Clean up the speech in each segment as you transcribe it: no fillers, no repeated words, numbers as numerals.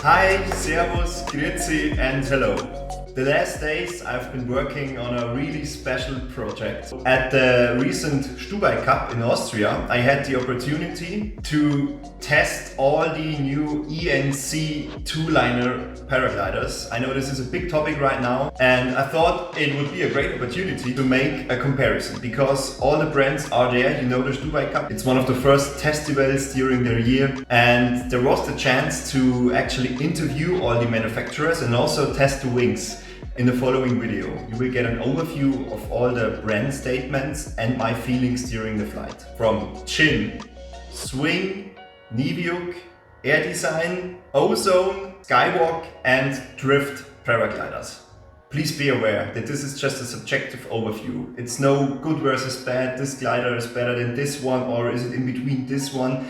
Hi, servus, grüezi and hello. The last days I've been working on a really special project. At the recent Stubai-Cup in Austria, I had the opportunity to test all the new ENC two-liner paragliders. I know this is a big topic right now, and I thought it would be a great opportunity to make a comparison because all the brands are there. You know the Stubai-Cup. It's one of the first festivals during the year, and there was the chance to actually interview all the manufacturers and also test the wings. In the following video, you will get an overview of all the brand statements and my feelings during the flight. From Chin, Swing, NIVIUK, AIRDESIGN, OZONE, SKYWALK and Drift paragliders. Please be aware that this is just a subjective overview. It's no good versus bad, this glider is better than this one, or is it in between this one.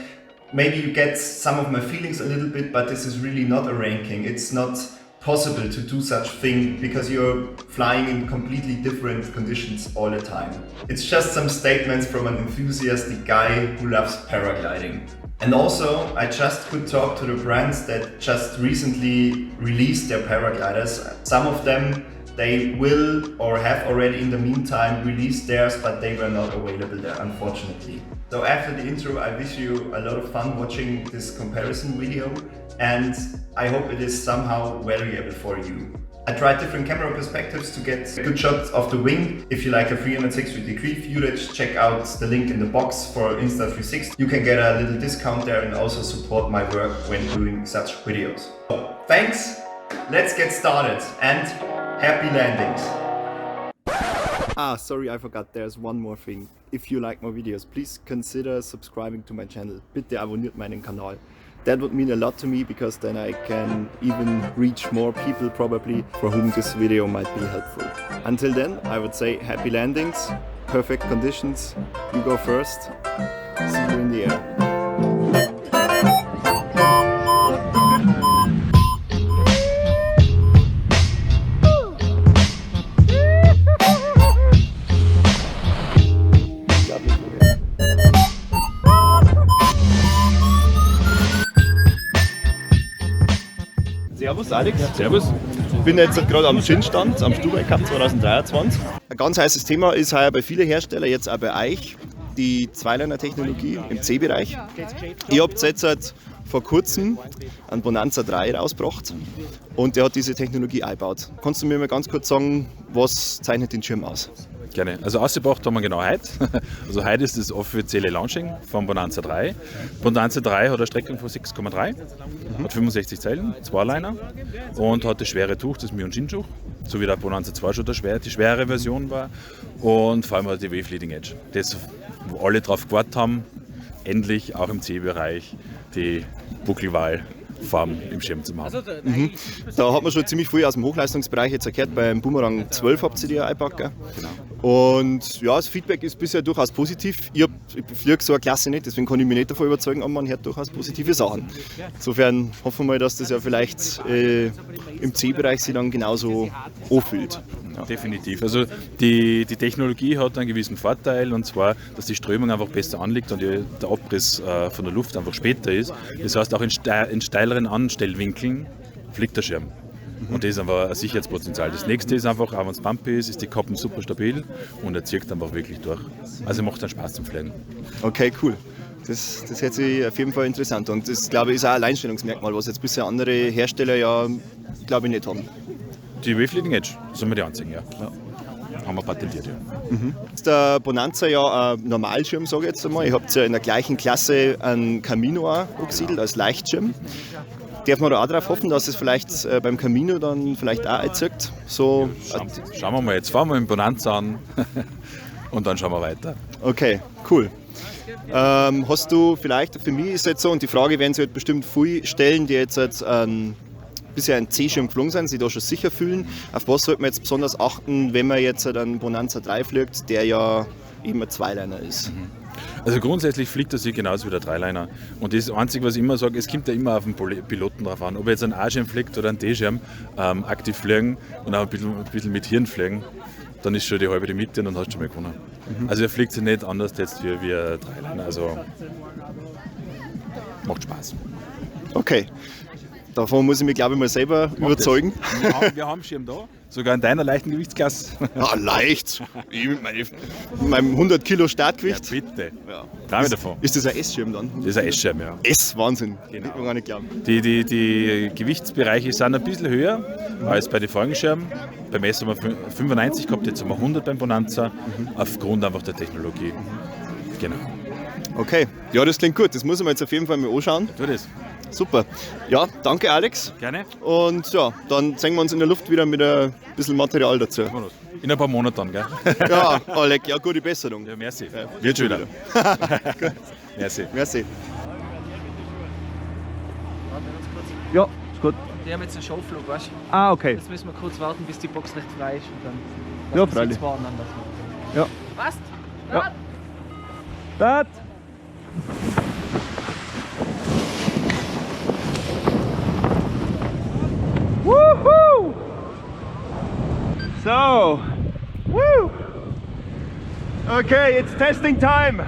Maybe you get some of my feelings a little bit, but this is really not a ranking. It's not possible to do such thing because you're flying in completely different conditions all the time. It's just some statements from an enthusiastic guy who loves paragliding. And also, I just could talk to the brands that just recently released their paragliders. Some of them, they will or have already in the meantime released theirs, but they were not available there, unfortunately. So after the intro, I wish you a lot of fun watching this comparison video, and I hope it is somehow valuable for you. I tried different camera perspectives to get good shots of the wing. If you like a 360-degree footage, check out the link in the box for Insta360. You can get a little discount there and also support my work when doing such videos. So, thanks, let's get started and happy landings! Sorry, I forgot, there's one more thing. If you like my videos, please consider subscribing to my channel. Bitte abonniert meinen Kanal. That would mean a lot to me because then I can even reach more people probably for whom this video might be helpful. Until then, I would say happy landings, perfect conditions. You go first. See you in the air. Servus Alex. Servus. Ich bin jetzt gerade am Chin-Stand, am Stubai-Cup 2023. Ein ganz heißes Thema ist heuer bei vielen Herstellern, jetzt auch bei euch, die Zweiliner-Technologie im C-Bereich. Ihr habt jetzt vor kurzem einen BONANZA 3 rausgebracht und der hat diese Technologie eingebaut. Kannst du mir mal ganz kurz sagen, was zeichnet den Schirm aus? Gerne. Also ausgebracht haben wir genau heute. Also heute ist das offizielle Launching vom BONANZA 3. BONANZA 3 hat eine Streckung von 6,3, hat 65 Zeilen, Zweiliner und hat das schwere Tuch, das Myojin-Tuch, so wie der BONANZA 2 schon die schwere Version war, und vor allem hat die Wave Leading Edge. Das, wo alle drauf gewartet haben, endlich auch im C-Bereich die Buckelwahlform im Schirm zu machen. Da hat man schon ziemlich viel aus dem Hochleistungsbereich jetzt gehört. Beim Boomerang 12 habt ihr die ja eingepackt. Genau. Und ja, das Feedback ist bisher durchaus positiv. Ich fliege so eine Klasse nicht, deswegen kann ich mich nicht davon überzeugen, aber man hört durchaus positive Sachen. Insofern hoffen wir mal, dass das ja vielleicht im C-Bereich sich dann genauso anfühlt. Ja. Definitiv. Also die Technologie hat einen gewissen Vorteil, und zwar, dass die Strömung einfach besser anliegt und der Abriss von der Luft einfach später ist. Das heißt, auch in steileren Anstellwinkeln fliegt der Schirm. Und das ist einfach ein Sicherheitspotenzial. Das nächste ist einfach, auch wenn es bumpy ist die Kappen super stabil und er zieht einfach wirklich durch. Also macht dann Spaß zum Fliegen. Okay, cool. Das hört sich auf jeden Fall interessant an. Und das, glaube ich, ist auch ein Alleinstellungsmerkmal, was jetzt bisher andere Hersteller ja, glaube ich, nicht haben. Die Wave Leading Edge, das sind wir die einzigen, ja. Haben wir patentiert, ja. Der BONANZA ja ein Normalschirm, sage ich jetzt einmal. Ihr habt ja in der gleichen Klasse einen Camino angesiedelt als Leichtschirm. Darf man da auch darauf hoffen, dass es vielleicht beim Camino dann vielleicht auch einzieht? So schauen wir mal, jetzt fahren wir mit dem BONANZA an und dann schauen wir weiter. Okay, cool. Hast du vielleicht, für mich ist jetzt so, und die Frage werden sich halt bestimmt viele stellen, die jetzt bisher einen C-Schirm geflogen sind, sich da schon sicher fühlen. Auf was sollte man jetzt besonders achten, wenn man jetzt einen BONANZA 3 fliegt, der ja eben ein Zweiliner ist? Also grundsätzlich fliegt er sich genauso wie der Dreiliner. Und das Einzige, was ich immer sage, es kommt ja immer auf den Piloten drauf an. Ob er jetzt einen A-Schirm fliegt oder einen D-Schirm, aktiv fliegen und auch ein bisschen mit Hirn fliegen, dann ist schon die halbe die Mitte und dann hast du schon mal gewonnen. Also er fliegt sich nicht anders jetzt wie ein Dreiliner. Also macht Spaß. Okay. Davon muss ich mich, glaube ich, mal selber überzeugen. Wir haben Schirm da, sogar in deiner leichten Gewichtsklasse. Ja, leicht. Ich mit meinem 100 Kilo Startgewicht. Ja, bitte. Ja. Trau davon. Ist das ein S-Schirm dann? Das ist ein S-Schirm, ja. S-Wahnsinn. Genau. Ich kann gar nicht glauben. Die Gewichtsbereiche sind ein bisschen höher als bei den vorigen Schirmen. Beim S haben wir 95 gehabt, jetzt haben wir 100 beim Bonanza, aufgrund einfach der Technologie. Genau. Okay, ja, das klingt gut. Das muss ich mir jetzt auf jeden Fall mal anschauen. Tu das. Super. Ja, danke Alex. Gerne. Und ja, dann sehen wir uns in der Luft wieder mit ein bisschen Material dazu. In ein paar Monaten dann, gell? Ja, Alec, ja, gute Besserung. Ja, merci. Ja, Wird schon wieder. Merci. Merci. Ja, ist gut. Wir haben jetzt einen Showflug, weißt du? Ah, okay. Jetzt müssen wir kurz warten, bis die Box recht frei ist und dann Ja, lassen wir freilich. Sitz fahren, dann lassen wir. Ja. Passt? Ja. Start! Woohoo! So, woo! Okay, it's testing time.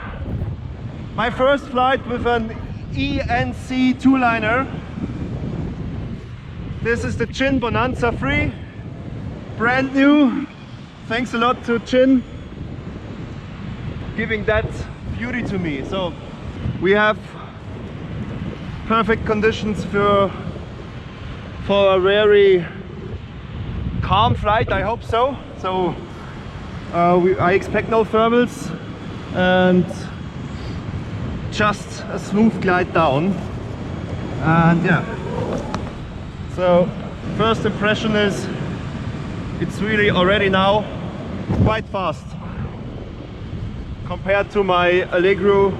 My first flight with an ENC two-liner. This is the Chin Bonanza 3, brand new. Thanks a lot to Chin giving that beauty to me. So we have perfect conditions for a very calm flight, I hope so. So I expect no thermals and just a smooth glide down. And yeah, so first impression is it's really already now quite fast compared to my Allegro.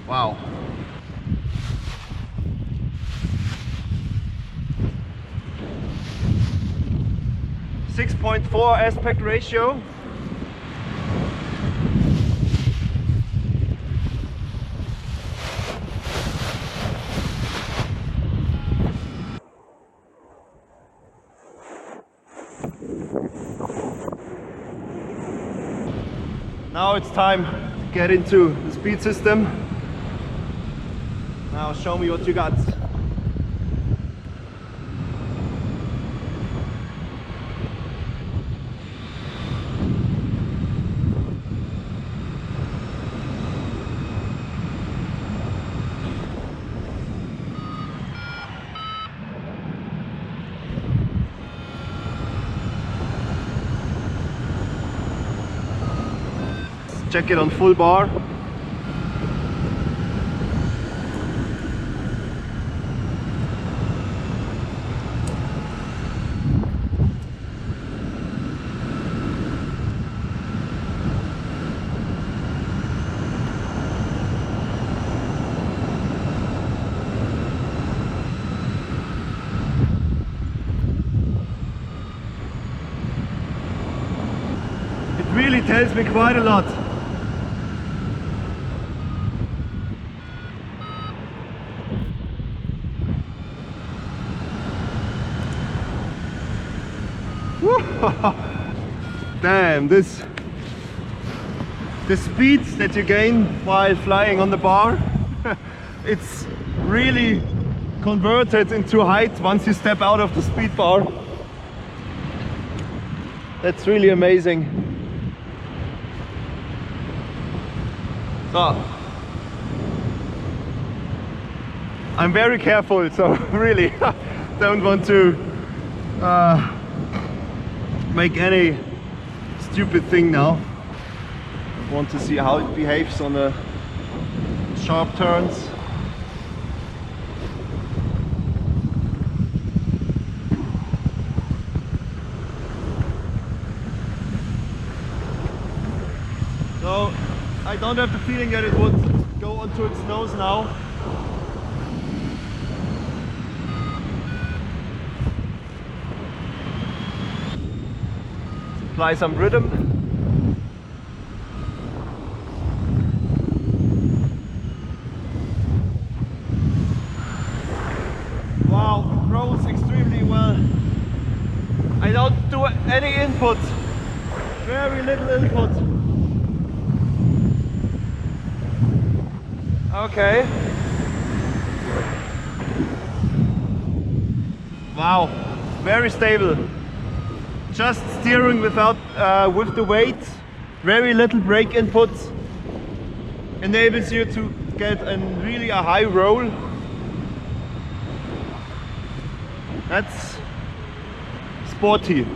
Wow. .4 aspect ratio. Now it's time to get into the speed system. Now show me what you got. Check it on full bar. It really tells me quite a lot. Damn, the speeds that you gain while flying on the bar, it's really converted into height once you step out of the speed bar. That's really amazing. So, I'm very careful, so really don't want to make any stupid thing now. Want to see how it behaves on the sharp turns. So I don't have the feeling that it would go onto its nose now. Apply some rhythm. Wow, it rolls extremely well. I don't do any input Very little input. Okay. Wow, very stable. Just steering without with the weight. Very little brake input. Enables you to get really a high roll. That's sporty.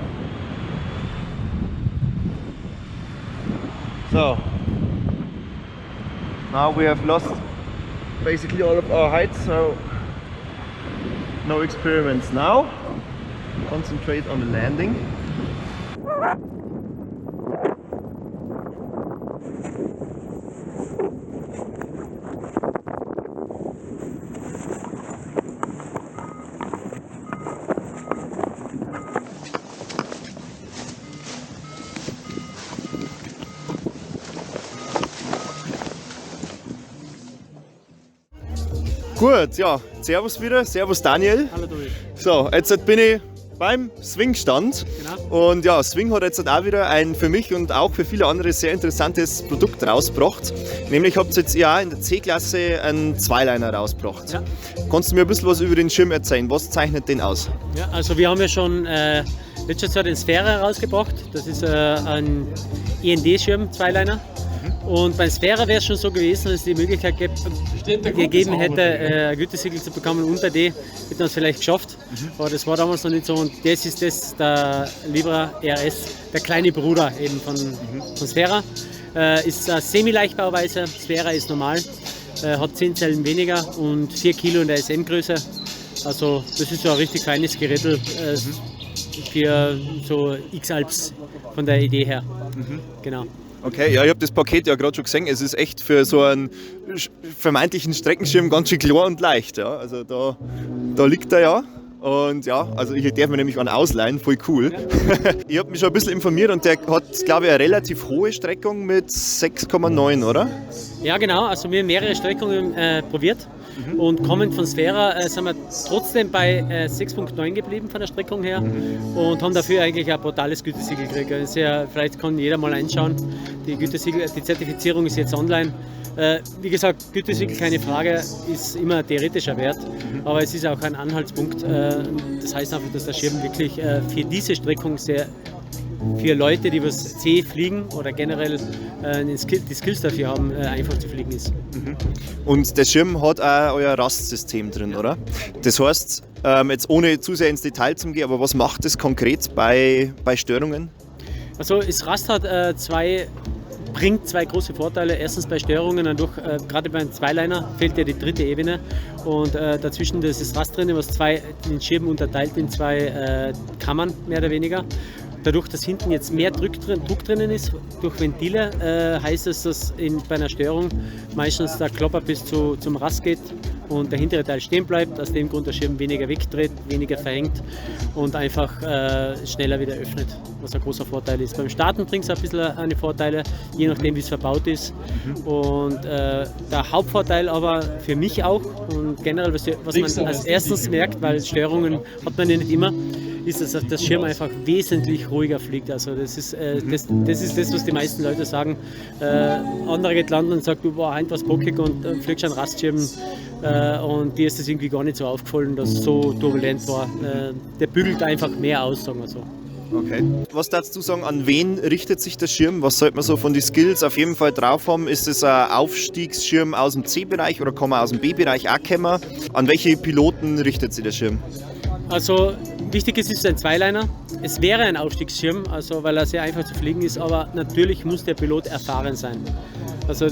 So now we have lost basically all of our height, so no experiments now. Concentrate on the landing. Gut, ja, servus wieder, servus Daniel. Hallo Tobi. So, jetzt bin ich beim Swing-Stand. Genau. Und ja, Swing hat jetzt auch wieder ein für mich und auch für viele andere sehr interessantes Produkt rausgebracht. Nämlich habt ihr jetzt ja in der C-Klasse einen Zweiliner rausgebracht. Ja. Kannst du mir ein bisschen was über den Schirm erzählen? Was zeichnet den aus? Ja, also wir haben ja schon letztes Jahr den Sphäre rausgebracht. Das ist ein END-Schirm, Zweiliner. Und beim Sphäre wäre es schon so gewesen, dass es die Möglichkeit gegeben hätte, ein Gütesiegel zu bekommen unter D. Hätten wir es vielleicht geschafft, aber das war damals noch nicht so. Und das ist das, der LIBRA RS, der kleine Bruder eben von Sphäre. Ist eine Semi-Leichtbauweise, Sphäre ist normal, hat 10 Zellen weniger und 4 Kilo in der SM-Größe. Also das ist so ein richtig feines Gerättel für so X-Alps von der Idee her. Genau. Okay, ja, ich habe das Paket ja gerade schon gesehen. Es ist echt für so einen vermeintlichen Streckenschirm ganz schön klar und leicht. Ja. Also da liegt er ja. Und ja, also ich darf mir nämlich einen ausleihen, voll cool. Ja. Ich habe mich schon ein bisschen informiert und der hat, glaube ich, eine relativ hohe Streckung mit 6,9, oder? Ja, genau. Also wir haben mehrere Streckungen probiert. Und kommend von Sphäre sind wir trotzdem bei 6,9 geblieben von der Streckung her und haben dafür eigentlich ein brutales Gütesiegel gekriegt. Also vielleicht kann jeder mal einschauen. Die Zertifizierung ist jetzt online. Wie gesagt, Gütesiegel, keine Frage, ist immer ein theoretischer Wert, aber es ist auch ein Anhaltspunkt. Das heißt einfach, dass der Schirm wirklich für diese Streckung für Leute, die was C fliegen oder generell die Skills dafür haben, einfach zu fliegen ist. Und der Schirm hat auch euer Rastsystem drin, oder? Das heißt, jetzt ohne zu sehr ins Detail zu gehen, aber was macht das konkret bei Störungen? Also das Rast bringt zwei große Vorteile. Erstens bei Störungen, gerade beim Zweiliner fehlt ja die dritte Ebene und dazwischen das ist Rast drin, was den Schirm unterteilt in zwei Kammern, mehr oder weniger. Dadurch, dass hinten jetzt mehr Druck drinnen ist, durch Ventile, heißt es, dass bei einer Störung meistens der Klopper bis zum Rast geht und der hintere Teil stehen bleibt. Aus dem Grund der Schirm weniger wegdreht, weniger verhängt und einfach schneller wieder öffnet, was ein großer Vorteil ist. Beim Starten bringt es ein bisschen eine Vorteile, je nachdem wie es verbaut ist. Und der Hauptvorteil aber für mich auch und generell, was man als erstes merkt, weil Störungen hat man ja nicht immer, ist, dass der Schirm einfach wesentlich ruhiger fliegt. Also das ist das, was die meisten Leute sagen. Andere geht landen und sagt, boah, heute was bockig und fliegt schon einen Rastschirm. Und dir ist das irgendwie gar nicht so aufgefallen, dass es so turbulent war. Der bügelt einfach mehr aus, sagen wir so. Okay. Was darfst du sagen, an wen richtet sich der Schirm? Was sollte man so von den Skills auf jeden Fall drauf haben? Ist es ein Aufstiegsschirm aus dem C-Bereich oder kann man aus dem B-Bereich auch kommen? An welche Piloten richtet sich der Schirm? Also wichtig ist, es ist ein Zweiliner. Es wäre ein Aufstiegsschirm, also weil er sehr einfach zu fliegen ist, aber natürlich muss der Pilot erfahren sein. Also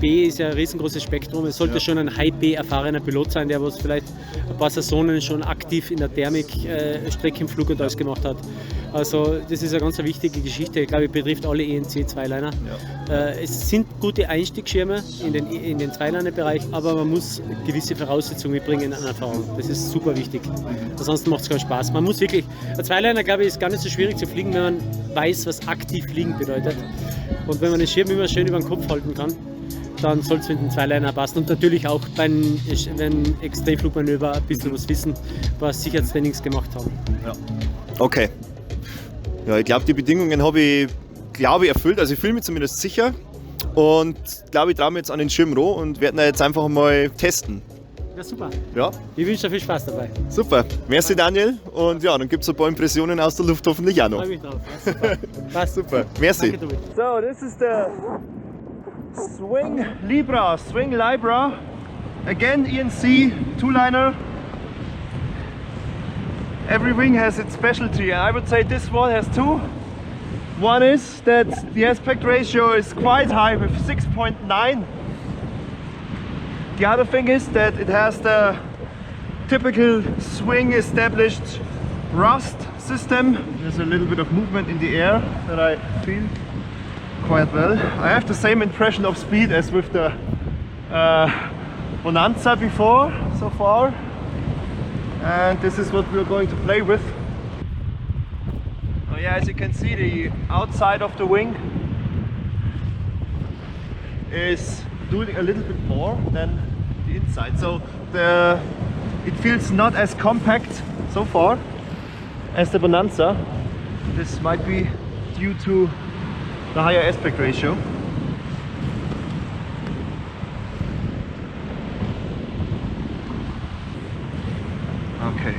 B ist ja ein riesengroßes Spektrum. Es sollte schon ein High-B erfahrener Pilot sein, der was vielleicht ein paar Saisonen schon aktiv in der Thermik, Streckenflug und alles gemacht hat. Also das ist eine ganz wichtige Geschichte. Ich glaube, es betrifft alle ENC-Zweiliner. Ja. Es sind gute Einstiegsschirme in den Zweiliner-Bereich, aber man muss gewisse Voraussetzungen mitbringen an Erfahrung. Das ist super wichtig. Ansonsten macht es keinen Spaß. Man muss wirklich, ein Zweiliner, glaube ich, ist gar nicht so schwierig zu fliegen, wenn man weiß, was aktiv fliegen bedeutet. Und wenn man den Schirm immer schön über den Kopf halten kann, dann soll es mit dem Zweiliner passen. Und natürlich auch beim Extremflugmanöver ein bisschen was wissen, was Sicherheitstrainings gemacht haben. Ja. Okay. Ja, ich glaube, die Bedingungen habe ich glaube ich, erfüllt. Also ich fühle mich zumindest sicher und glaube, ich traue mir jetzt an den Schirm ran und werde ihn jetzt einfach mal testen. Ja, super. Ja, Ich wünsche dir viel Spaß dabei. super. Merci Daniel und ja, dann gibt es ein paar Impressionen aus der Luft hoffentlich auch noch. Freue mich drauf. Ja, super. Passt. Super, merci. Danke, Tobi. So this is the swing LIBRA. Again ENC two-liner. Every wing has its specialty. I would say this one has two. One is that the aspect ratio is quite high with 6.9. The other thing is that it has the typical swing established rust system. There's a little bit of movement in the air that I feel quite well. I have the same impression of speed as with the Bonanza before, so far. And this is what we're going to play with. Oh yeah, as you can see, the outside of the wing is doing a little bit more than the inside, so it feels not as compact so far as the Bonanza. This might be due to the higher aspect ratio. Okay.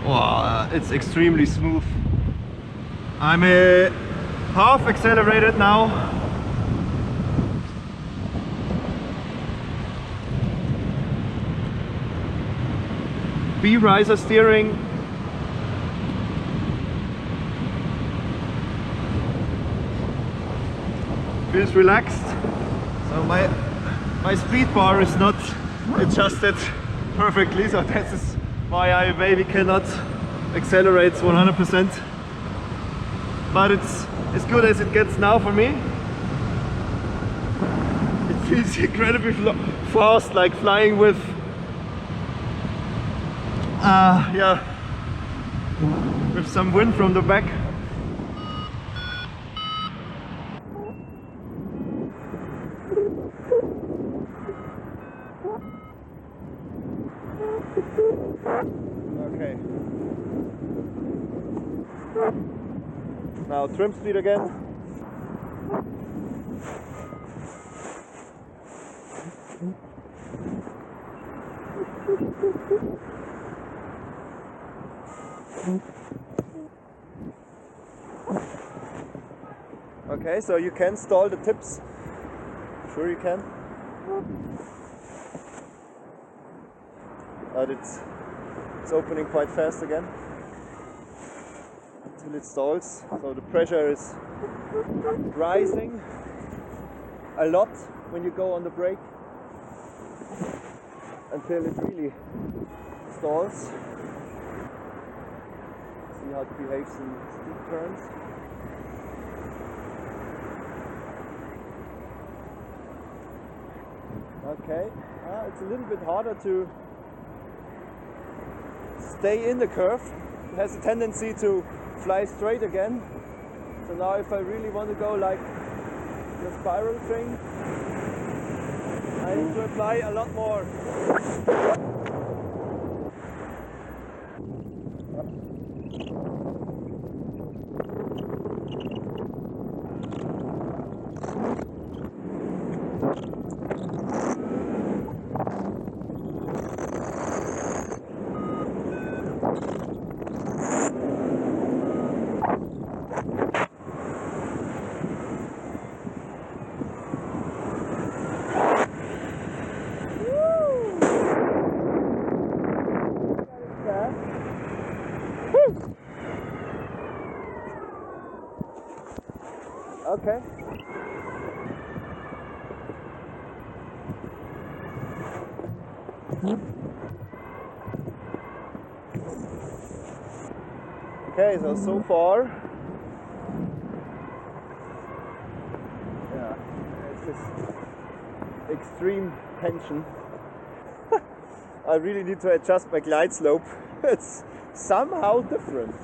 Wow, it's extremely smooth. I'm half accelerated now. B-riser steering. Feels relaxed. So my speed bar is not adjusted perfectly, so that is why I maybe cannot accelerate 100%. But it's as good as it gets now for me. It feels incredibly fast, like flying with yeah, with some wind from the back. Okay. Now trim speed again. Okay, so you can stall the tips. Sure you can. But it's opening quite fast again until it stalls. So the pressure is rising a lot when you go on the brake until it really stalls. See how it behaves in steep turns. Okay, it's a little bit harder to stay in the curve. It has a tendency to fly straight again. So now if I really want to go like the spiral thing, I need to apply a lot more. Okay. Okay, so far, yeah, it's just extreme tension. I really need to adjust my glide slope. It's somehow different.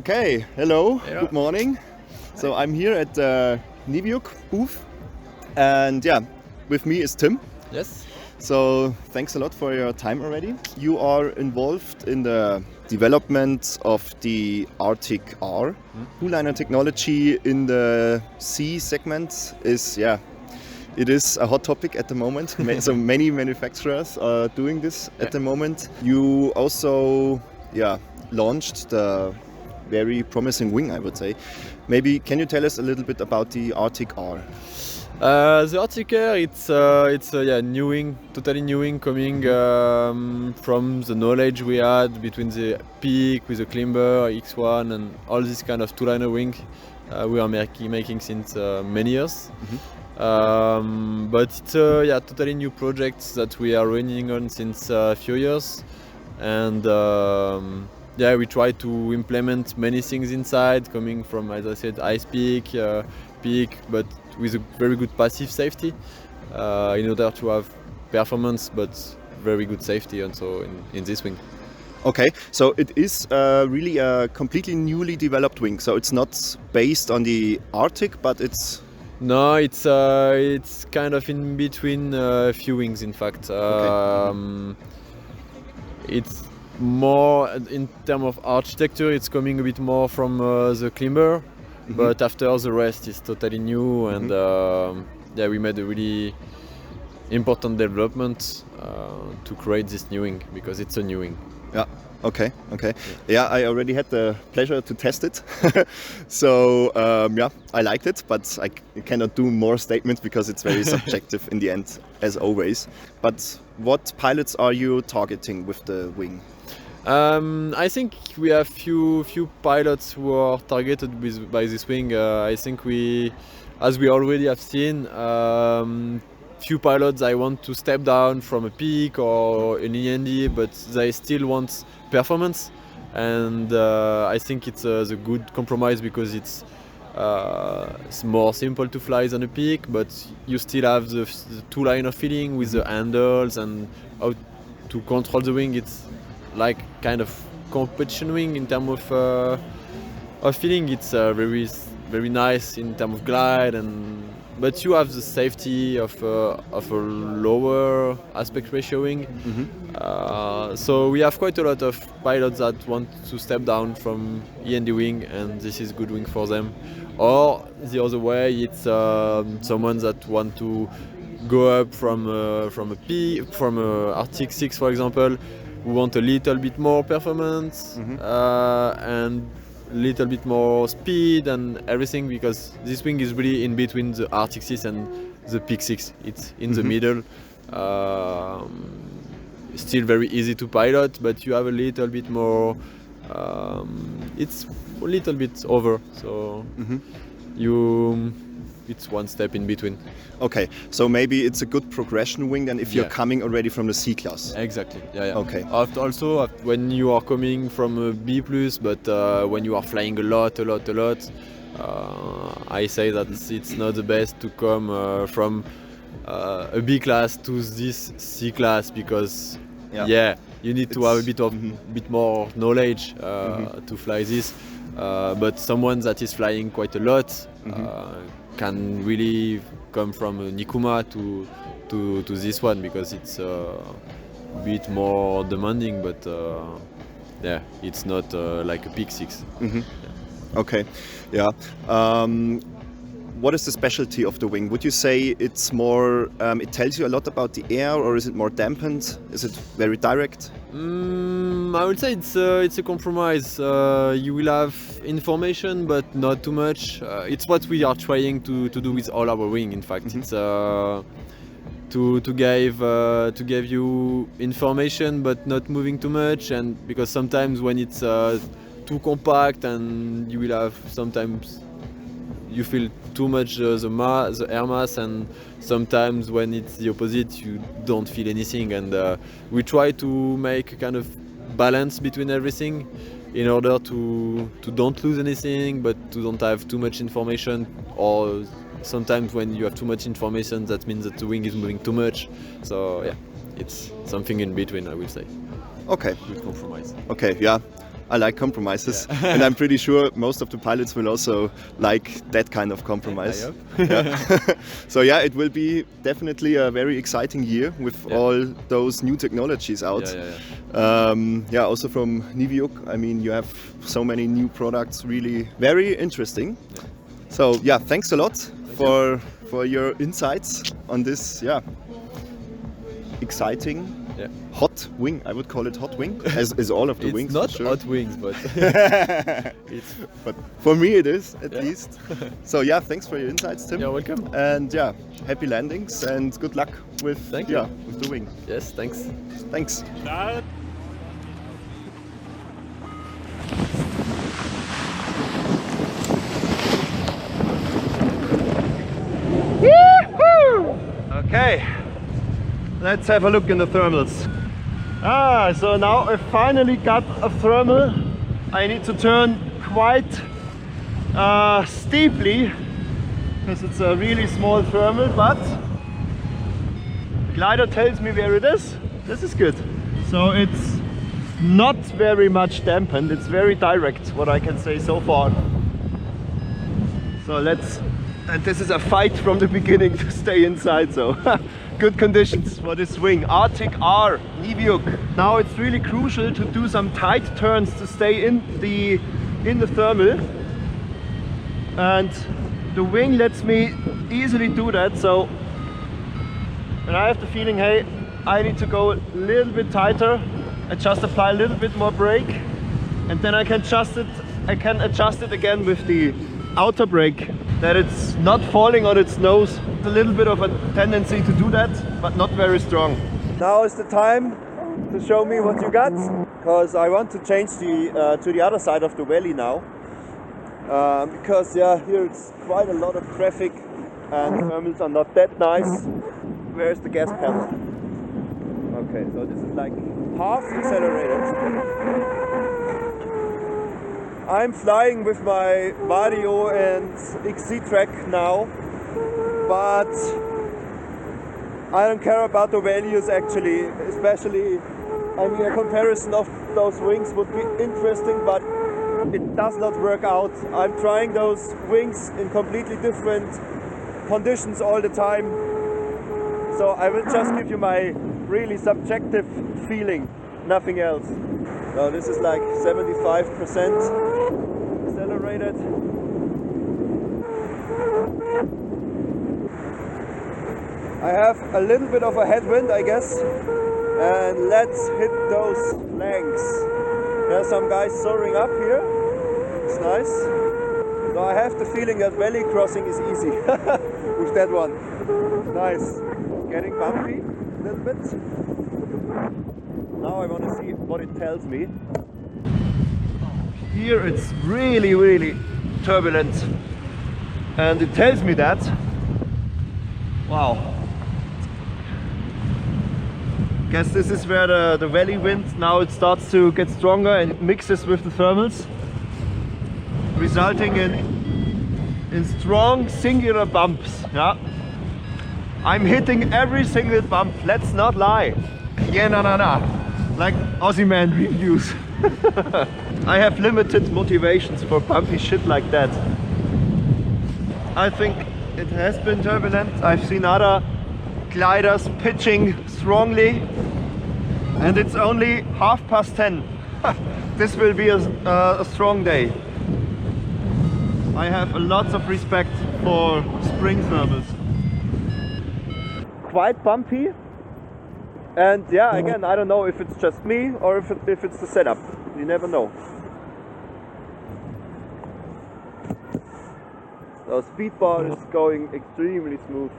Okay, hello, good morning. So I'm here at the NIVIUK booth, and yeah, with me is Tim. Yes. So thanks a lot for your time already. You are involved in the development of the ARTIK R. Two-liner technology in the C segment is, it is a hot topic at the moment. So many manufacturers are doing this at the moment. You also launched the very promising wing, I would say. Maybe can you tell us a little bit about the ARTIK R? The ARTIK R, it's a new wing, totally new wing, coming from the knowledge we had between the peak with the climber, X1, and all this kind of two-liner wing we are making since many years. But it's a totally new project that we are running on since a few years, and we try to implement many things inside, coming from, as I said, ice peak, but with a very good passive safety in order to have performance but very good safety also in this wing. Okay, so it is really a completely newly developed wing, so it's not based on the ARTIK, but it's... No, it's kind of in between a few wings, in fact. It's more, in terms of architecture, it's coming a bit more from the climber. But after the rest is totally new, and we made a really important development to create this new wing, because it's a new wing. Yeah. Okay. Yeah, I already had the pleasure to test it. So I liked it, but I cannot do more statements because it's very subjective in the end, as always. But what pilots are you targeting with the wing? I think we have few pilots who are targeted by this wing. I think as we already have seen, few pilots I want to step down from a peak or an END, but they still want performance, and I think it's a good compromise, because it's more simple to fly than a peak, but you still have the two-liner feeling with the handles and how to control the wing. It's like kind of competition wing in terms of feeling. It's very nice in terms of glide, but you have the safety of a lower aspect ratio wing. So we have quite a lot of pilots that want to step down from END wing, and this is good wing for them. Or the other way, it's someone that want to go up from a peak, from ARTIK 6, for example, who want a little bit more performance and little bit more speed and everything, because this wing is really in between the ARTIK 6 and the Peak 6. It's in the middle. Still very easy to pilot, but you have a little bit more. It's a little bit over, so it's one step in between. Okay, so maybe it's a good progression wing then if you're coming already from the C class. Exactly. Okay. Also, when you are coming from a B+, but when you are flying a lot, I say that it's not the best to come from a B class to this C class, because you need to have a bit more knowledge to fly this. But someone that is flying quite a lot can really come from Nikuma to this one, because it's a bit more demanding, but it's not like a Peak 6. Okay, what is the specialty of the wing? Would you say it's more, it tells you a lot about the air, or is it more dampened? Is it very direct? I would say it's a compromise. You will have information, but not too much. It's what we are trying to do with all our wing. In fact, it's to give you information, but not moving too much. And because sometimes when it's too compact, and you will have sometimes you feel too much the air mass, and sometimes when it's the opposite, you don't feel anything. And we try to make a kind of balance between everything in order to don't lose anything, but to don't have too much information. Or sometimes when you have too much information, that means that the wing is moving too much. So it's something in between, I will say. Okay. Good compromise. Okay, I like compromises, and I'm pretty sure most of the pilots will also like that kind of compromise. Yeah. So yeah, it will be definitely a very exciting year with all those new technologies out. Also from NIVIUK, I mean, you have so many new products, really very interesting. So yeah, thanks a lot for your insights on this exciting hot wing. I would call it hot wing, as all of the wings. It's not sure. hot wings, but but for me it is at least. So yeah, thanks for your insights, Tim. You're welcome. And yeah, happy landings and good luck with Thank you. With the wing. Yes, thanks. Thanks. Okay, let's have a look in the thermals. So now I finally got a thermal. I need to turn quite steeply because it's a really small thermal, but glider tells me where it is. This is good. So it's not very much dampened, it's very direct, what I can say so far. So and this is a fight from the beginning to stay inside, so good conditions for this wing. ARTIK R, NIVIUK. Now it's really crucial to do some tight turns to stay in the thermal. And the wing lets me easily do that, so when I have the feeling, hey, I need to go a little bit tighter, I just apply a little bit more brake, and then I can adjust it again with the outer brake, that it's not falling on its nose. It's a little bit of a tendency to do that, but not very strong. Now is the time to show me what you got, because I want to change to the other side of the valley now. Because here it's quite a lot of traffic and the thermals are not that nice. Where's the gas pedal? Okay, so this is like half accelerated. I'm flying with my Vario and XC track now, but I don't care about the values actually, especially, I mean, a comparison of those wings would be interesting, but it does not work out. I'm trying those wings in completely different conditions all the time, so I will just give you my really subjective feeling, nothing else. So this is like 75% accelerated. I have a little bit of a headwind, I guess, and let's hit those flanks. There's some guys soaring up here, it's nice. So I have the feeling that valley crossing is easy with that one. Nice. Getting bumpy a little bit. Now I want to see what it tells me. Here it's really, really turbulent, and it tells me that. Wow. Guess this is where the valley wind now it starts to get stronger and it mixes with the thermals, resulting in strong singular bumps. Yeah. I'm hitting every single bump. Let's not lie. Yeah, no. Like Aussie man reviews. I have limited motivations for bumpy shit like that. I think it has been turbulent. I've seen other gliders pitching strongly, and it's only 10:30. This will be a strong day. I have lots of respect for spring thermals. Quite bumpy. And yeah, again, I don't know if it's just me or if it's the setup. You never know. So speed bar is going extremely smooth.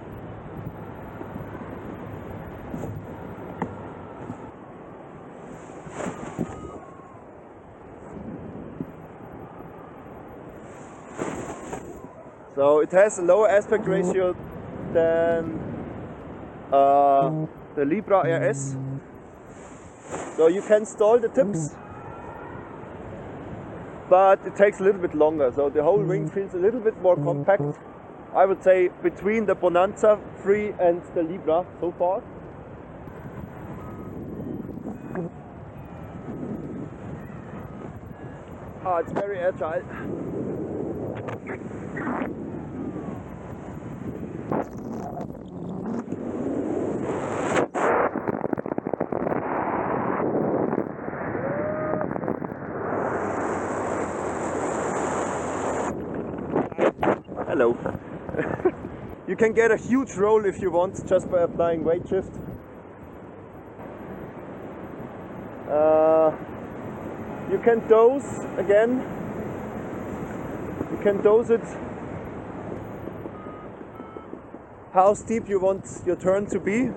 So it has a lower aspect ratio than the LIBRA RS, so you can stall the tips, but it takes a little bit longer, so the whole wing feels a little bit more compact, I would say, between the BONANZA 3 and the LIBRA so far. Oh, it's very agile. Hello. You can get a huge roll if you want, just by applying weight shift. You can dose again. You can dose it how steep you want your turn to be.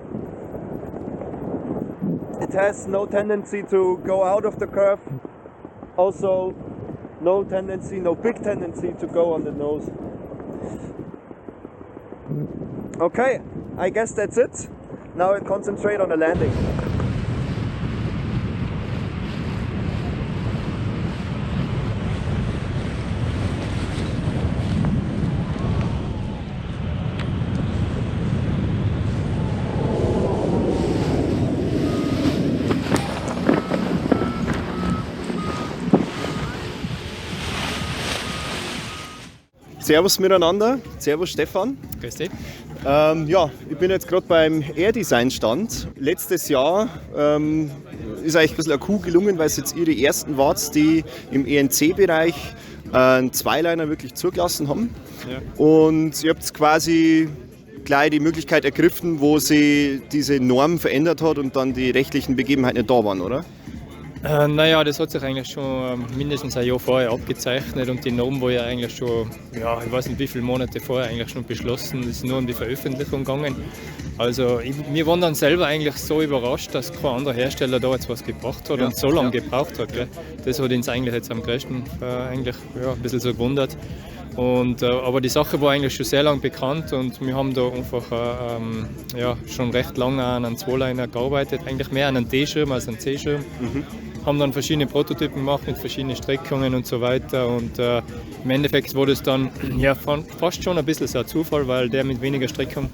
It has no tendency to go out of the curve. Also, no big tendency to go on the nose. Okay, I guess that's it. Now I concentrate on the landing. Servus miteinander, servus Stefan. Grüß dich. Ja, ich bin jetzt gerade beim AIRDESIGN Stand. Letztes Jahr ist eigentlich ein bisschen ein Coup gelungen, weil es jetzt ihre ersten wart, die im ENC-Bereich einen Zweiliner wirklich zugelassen haben. Ja. Und ihr habt quasi gleich die Möglichkeit ergriffen, wo sie diese Norm verändert hat und dann die rechtlichen Begebenheiten nicht da waren, oder? Naja, das hat sich eigentlich schon mindestens ein Jahr vorher abgezeichnet und die Norm war ja eigentlich schon, ja, ich weiß nicht wie viele Monate vorher eigentlich schon beschlossen, es ist nur um die Veröffentlichung gegangen. Also wir waren dann selber eigentlich so überrascht, dass kein anderer Hersteller da jetzt was gebracht hat und so lange gebraucht hat. Gell? Das hat uns eigentlich jetzt am größten eigentlich, ein bisschen so gewundert. Und, aber die Sache war eigentlich schon sehr lange bekannt und wir haben da einfach schon recht lange an einem Zweiliner gearbeitet, eigentlich mehr an einem D-Schirm als an einem C-Schirm. Haben dann verschiedene Prototypen gemacht mit verschiedenen Streckungen und so weiter und im Endeffekt war das dann fast schon ein bisschen so ein Zufall, weil der mit weniger Streckung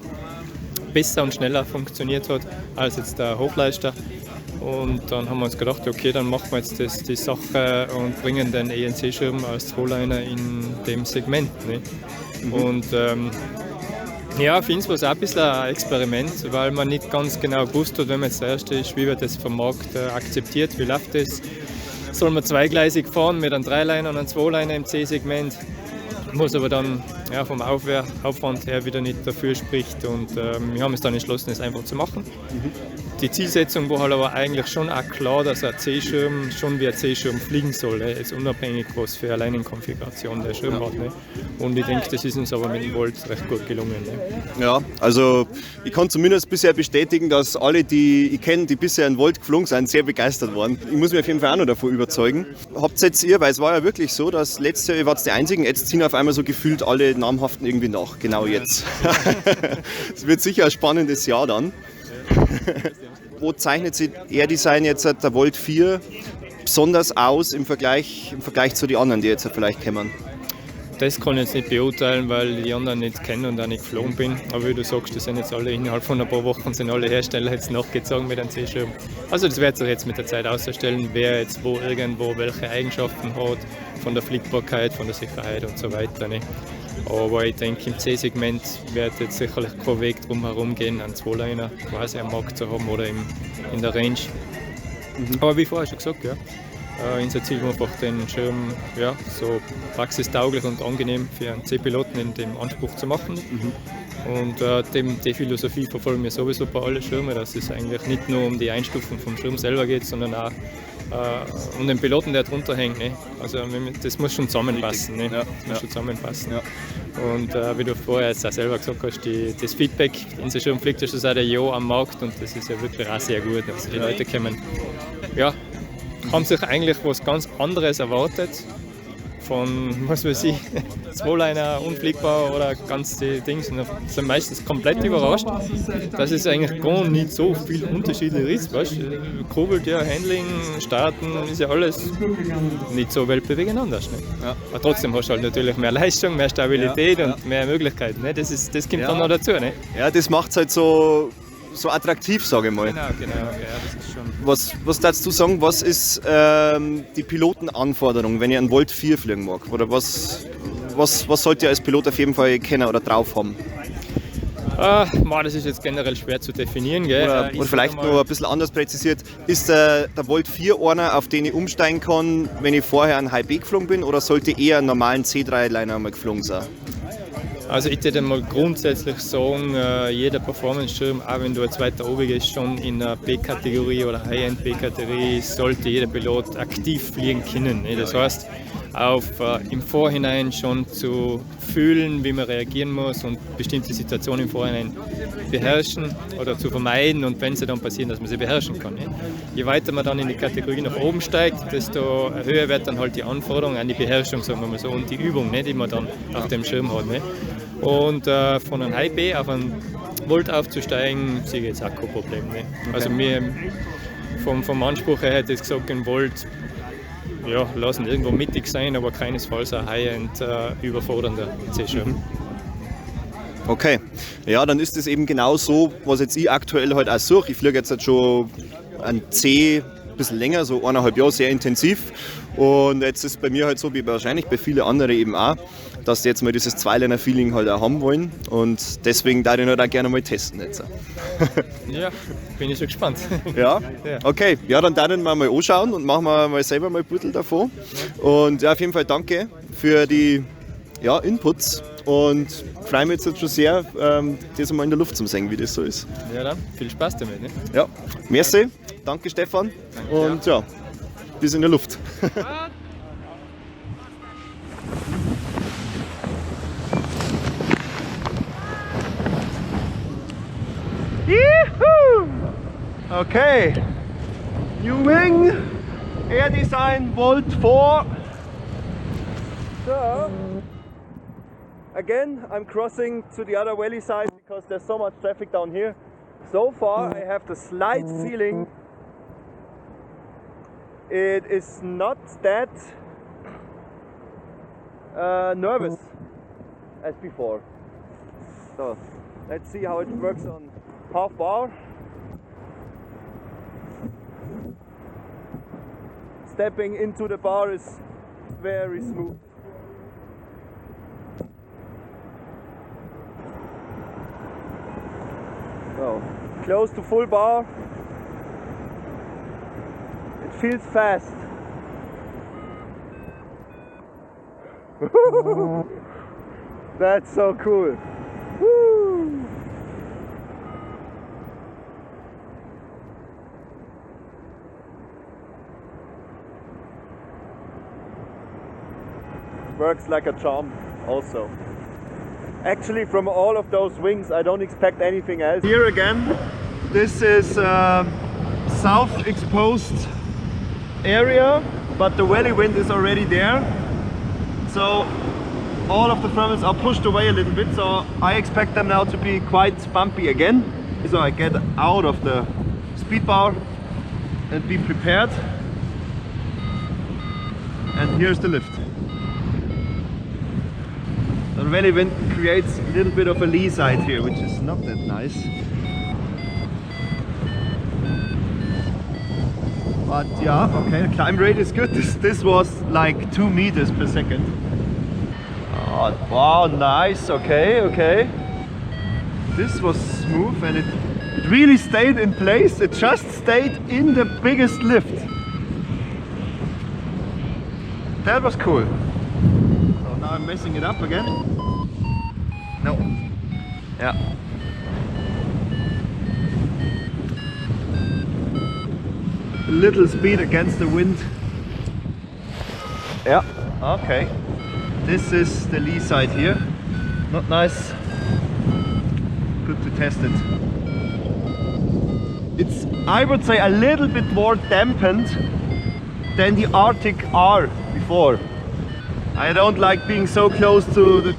besser und schneller funktioniert hat als jetzt der Hochleister. Und dann haben wir uns gedacht, okay, dann machen wir jetzt die Sache und bringen den ENC-Schirm als Zweiliner in dem Segment. Ne? Und für uns war es auch ein bisschen ein Experiment, weil man nicht ganz genau gewusst hat, wenn man jetzt der Erste ist, wie wird das vom Markt akzeptiert, wie läuft das. Soll man zweigleisig fahren mit einem Dreiliner und einem Zweiliner im C-Segment, was aber dann vom Aufwand her wieder nicht dafür spricht. Und wir haben es dann entschlossen, es einfach zu machen. Die Zielsetzung war halt aber eigentlich schon auch klar, dass ein C-Schirm schon wie ein C-Schirm fliegen soll, jetzt unabhängig, was für eine Leinenkonfiguration der Schirm hat. Ne? Und ich denke, das ist uns aber mit dem Volt recht gut gelungen. Ne? Ja, also ich kann zumindest bisher bestätigen, dass alle, die ich kenne, die bisher in Volt geflogen sind, sehr begeistert waren. Ich muss mich auf jeden Fall auch noch davon überzeugen. Habt jetzt ihr, weil es war ja wirklich so, dass letztes Jahr, ihr wart die Einzigen, jetzt ziehen auf einmal so gefühlt alle Namhaften irgendwie nach, genau jetzt. Es wird sicher ein spannendes Jahr dann. Wo zeichnet sich AIRDESIGN jetzt der Volt 4 besonders aus im Vergleich zu den anderen, die jetzt vielleicht kommen? Das kann ich jetzt nicht beurteilen, weil ich die anderen nicht kenne und auch nicht geflogen bin. Aber wie du sagst, das sind jetzt alle innerhalb von ein paar Wochen sind alle Hersteller jetzt nachgezogen mit einem C-Schirm. Also das wird sich jetzt mit der Zeit ausstellen, wer jetzt wo irgendwo welche Eigenschaften hat, von der Fliegbarkeit, von der Sicherheit und so weiter. Ne? Aber ich denke, im C-Segment wird jetzt sicherlich kein Weg drum herum gehen, einen Zweiliner quasi am Markt zu haben oder in der Range. Aber wie vorher schon gesagt, unser Ziel war einfach, den Schirm so praxistauglich und angenehm für einen C-Piloten in dem Anspruch zu machen. Und die Philosophie verfolgen wir sowieso bei allen Schirmen, dass es eigentlich nicht nur um die Einstufung vom Schirm selber geht, sondern auch um den Piloten, der drunter hängt. Ne? Also das muss schon zusammenpassen. Ne? Das muss schon zusammenpassen. Ja. Und wie du vorher jetzt auch selber gesagt hast, das Feedback, unser Schirm fliegt ja schon seit einem Jahr am Markt und das ist ja wirklich auch sehr gut. Also die Leute haben sich eigentlich was ganz anderes erwartet. Von, was weiß ich, Zweiliner, unfliegbar oder ganz die Dings. Und sind meistens komplett überrascht, dass es eigentlich gar nicht so viel Unterschiede ist. Weißt? Kurbelt ja, Handling, Starten, ist ja alles nicht so weltbewegend anders. Ne? Ja. Aber trotzdem hast du halt natürlich mehr Leistung, mehr Stabilität und mehr Möglichkeiten. Ne? Das kommt dann noch dazu. Ne? Ja, das macht es halt so so attraktiv, sage ich mal. Genau, ja, das ist schon. Was darfst du sagen, was ist die Pilotenanforderung, wenn ihr einen Volt 4 fliegen mag? Oder was sollt ihr als Pilot auf jeden Fall kennen oder drauf haben? Das ist jetzt generell schwer zu definieren. Gell? Oder vielleicht noch ein bisschen anders präzisiert, ist der Volt 4 einer, auf den ich umsteigen kann, wenn ich vorher einen High B geflogen bin, oder sollte eher einen normalen C3-Liner einmal geflogen sein? Also ich würde mal grundsätzlich sagen, jeder Performance-Schirm, auch wenn du ein zweiter oben ist, schon in der B-Kategorie oder High-End B-Kategorie, sollte jeder Pilot aktiv fliegen können. Ne? Das heißt, im Vorhinein schon zu fühlen, wie man reagieren muss und bestimmte Situationen im Vorhinein beherrschen oder zu vermeiden, und wenn sie dann passieren, dass man sie beherrschen kann. Ne? Je weiter man dann in die Kategorie nach oben steigt, desto höher wird dann halt die Anforderung an die Beherrschung, sagen wir mal so, und die Übung, ne, die man dann auf dem Schirm hat. Ne? Und von einem High B auf einen Volt aufzusteigen, sehe ich jetzt auch kein Problem. Ne? Okay. Also mir vom Anspruch her hätte ich gesagt, ein Volt, ja, lassen irgendwo mittig sein, aber keinesfalls ein High-End überfordernder C-Schirm. Okay, ja, dann ist es eben genau so, was jetzt ich aktuell halt auch suche. Ich fliege jetzt halt schon ein C, ein bisschen länger, so 1,5 Jahre, sehr intensiv. Und jetzt ist es bei mir halt so, wie wahrscheinlich bei vielen anderen eben auch, dass die jetzt mal dieses Zweiliner-Feeling halt auch haben wollen. Und deswegen darf ich halt auch gerne mal testen jetzt. Ja, bin ich schon gespannt. Ja? Okay, ja, dann darf ich mal anschauen und machen wir mal selber mal ein Büttel davon. Und ja, auf jeden Fall danke für die Inputs, und freue mich jetzt schon sehr, das mal in der Luft zu sehen, wie das so ist. Ja, dann viel Spaß damit. Ne? Ja, merci, danke Stefan, und ja, bis in der Luft. Okay, new wing, AIRDESIGN Volt 4. So, again, I'm crossing to the other valley side because there's so much traffic down here. So far, I have the slight feeling it is not that nervous as before. So, let's see how it works on half bar. Stepping into the bar is very smooth. So, close to full bar. It feels fast. That's so cool. Woo! Works like a charm also. Actually, from all of those wings, I don't expect anything else. Here again, this is south exposed area, but the valley wind is already there. So all of the thermals are pushed away a little bit, so I expect them now to be quite bumpy again. So I get out of the speed bar and be prepared. And here's the lift. The valley wind creates a little bit of a lee side here, which is not that nice. But yeah, okay, the climb rate is good. This was like 2 meters per second. Oh, wow, nice, okay. This was smooth, and it really stayed in place. It just stayed in the biggest lift. That was cool. So now I'm messing it up again. No. Yeah. A little speed against the wind. Yeah, okay. This is the lee side here. Not nice. Good to test it. It's, I would say, a little bit more dampened than the ARTIK R before. I don't like being so close to the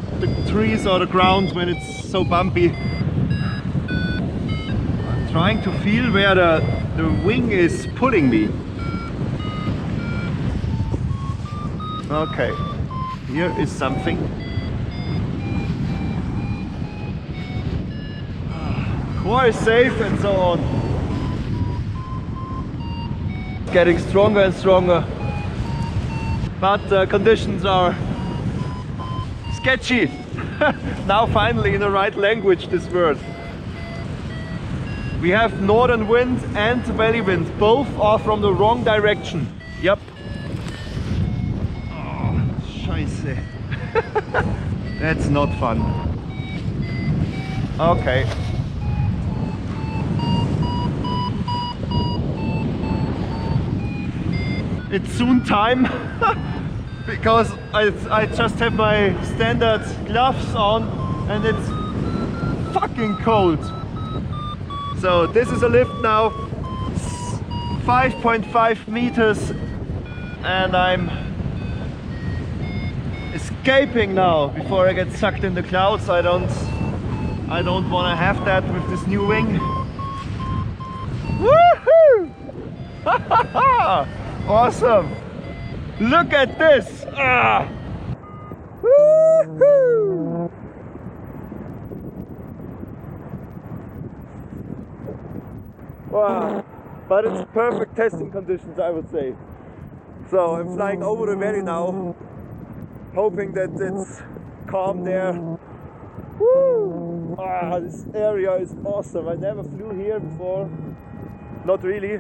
trees or the ground when it's so bumpy. I'm trying to feel where the wing is pulling me. Okay, here is something. more safe and so on. Getting stronger and stronger, but the conditions are sketchy. Now finally in the right language, this word. We have northern wind and valley wind. Both are from the wrong direction. Yep. Oh, scheiße. That's not fun. Okay. It's soon time because I just have my standard gloves on and it's fucking cold. So this is a lift now, 5.5 meters, and I'm escaping now before I get sucked in the clouds. I don't want to have that with this new wing. Woohoo! Awesome! Look at this! Ah! Woohoo! Wow! But it's perfect testing conditions, I would say. So I'm flying over the valley now, hoping that it's calm there. Woo! Ah, this area is awesome. I never flew here before. Not really.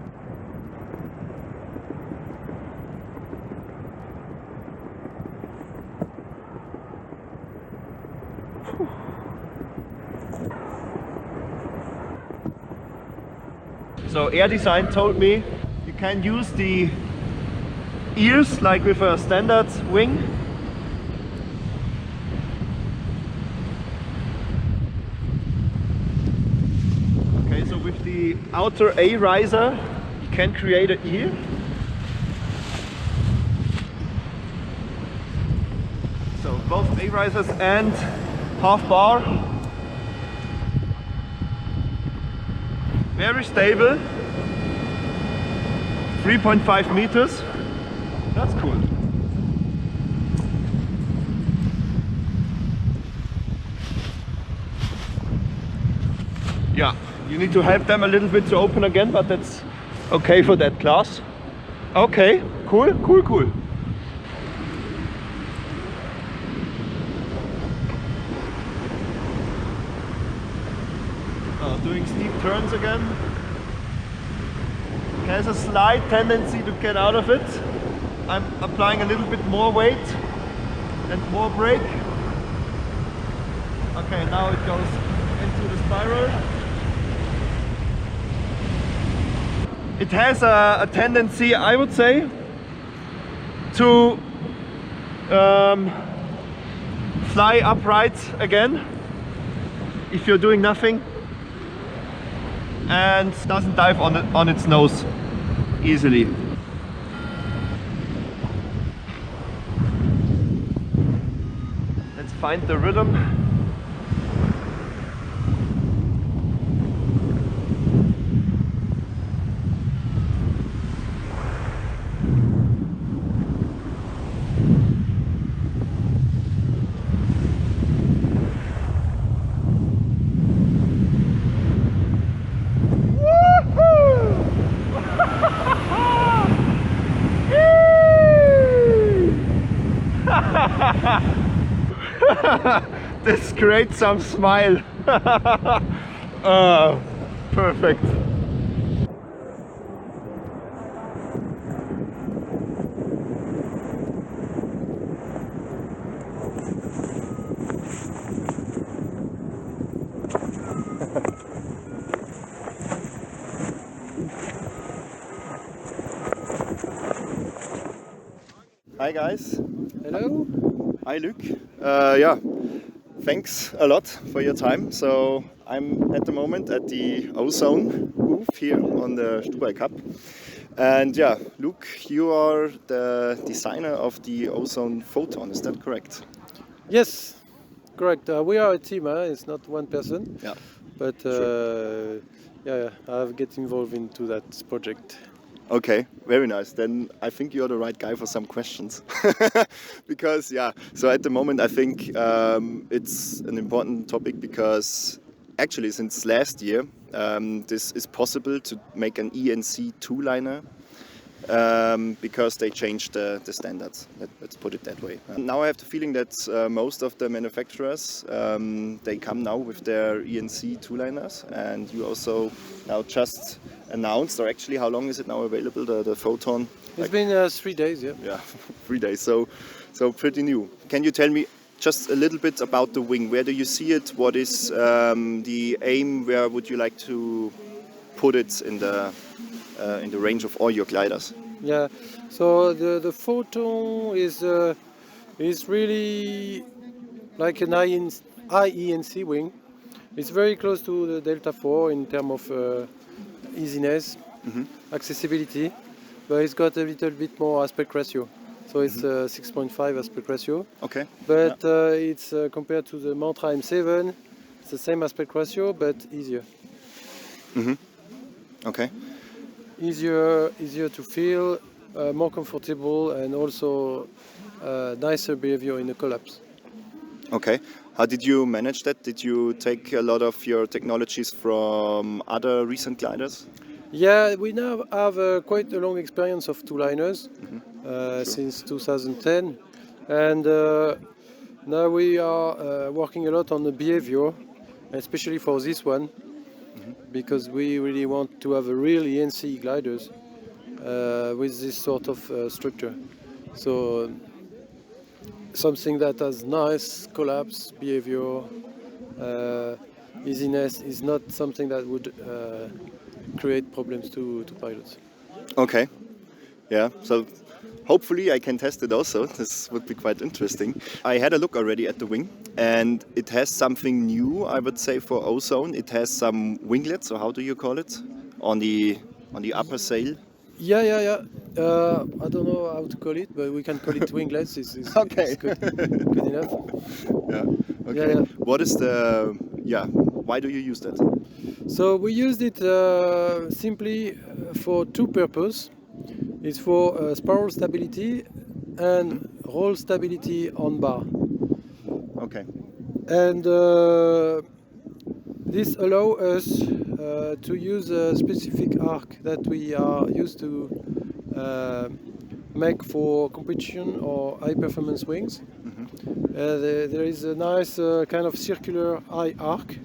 So AIRDESIGN told me you can use the ears like with a standard wing. Okay, so with the outer A riser you can create an ear. So both A risers and half bar. Very stable, 3.5 meters, that's cool. Yeah, you need to help them a little bit to open again, but that's okay for that class. Okay, cool, cool, cool. Doing steep turns again. It has a slight tendency to get out of it. I'm applying a little bit more weight and more brake. Okay, now it goes into the spiral. It has a tendency, I would say, to fly upright again if you're doing nothing, and doesn't dive on its nose easily. Let's find the rhythm. This creates some smile. Perfect. Hi guys. Hello. Hi Luke. Yeah, thanks a lot for your time. So I'm at the moment at the OZONE booth here on the Stubai-Cup. And yeah, Luke, you are the designer of the OZONE PHOTON, is that correct? Yes, correct. We are a team, it's not one person. Yeah. But Sure. yeah, I've get involved into that project. Okay, very nice. Then I think you're the right guy for some questions. Because yeah, so at the moment I think it's an important topic because actually since last year, this is possible to make an ENC two-liner because they changed the standards. Let's put it that way. Now I have the feeling that most of the manufacturers they come now with their ENC two-liners, and you also now just announced, or actually how long is it now available, the PHOTON? It's been 3 days, yeah. Yeah, 3 days, so pretty new. Can you tell me just a little bit about the wing? Where do you see it? What is the aim? Where would you like to put it in the range of all your gliders? Yeah, so the PHOTON is really like an IENC wing. It's very close to the Delta 4 in terms of easiness, accessibility, but it's got a little bit more aspect ratio. So it's 6.5 aspect ratio. Okay. But it's compared to the Mantra M7, it's the same aspect ratio but easier. Okay. Easier to feel, more comfortable, and also nicer behavior in the collapse. Okay. How did you manage that? Did you take a lot of your technologies from other recent gliders? Yeah, we now have quite a long experience of two-liners since 2010, and now we are working a lot on the behavior, especially for this one, because we really want to have a real ENC gliders with this sort of structure. So something that has nice collapse behavior, easiness is not something that would create problems to pilots. Okay. Yeah. So hopefully I can test it also. This would be quite interesting. I had a look already at the wing, and it has something new, I would say, for Ozone. It has some winglets, or how do you call it, on the upper sail. Yeah. I don't know how to call it, but we can call it winglets. It's Okay. good enough. Yeah. Okay. Yeah. What is the? Yeah. Why do you use that? So we used it simply for two purposes. It's for spiral stability and roll stability on bar. Okay. And this allows us to use a specific arc that we are used to make for competition or high performance wings. There is a nice kind of circular high arc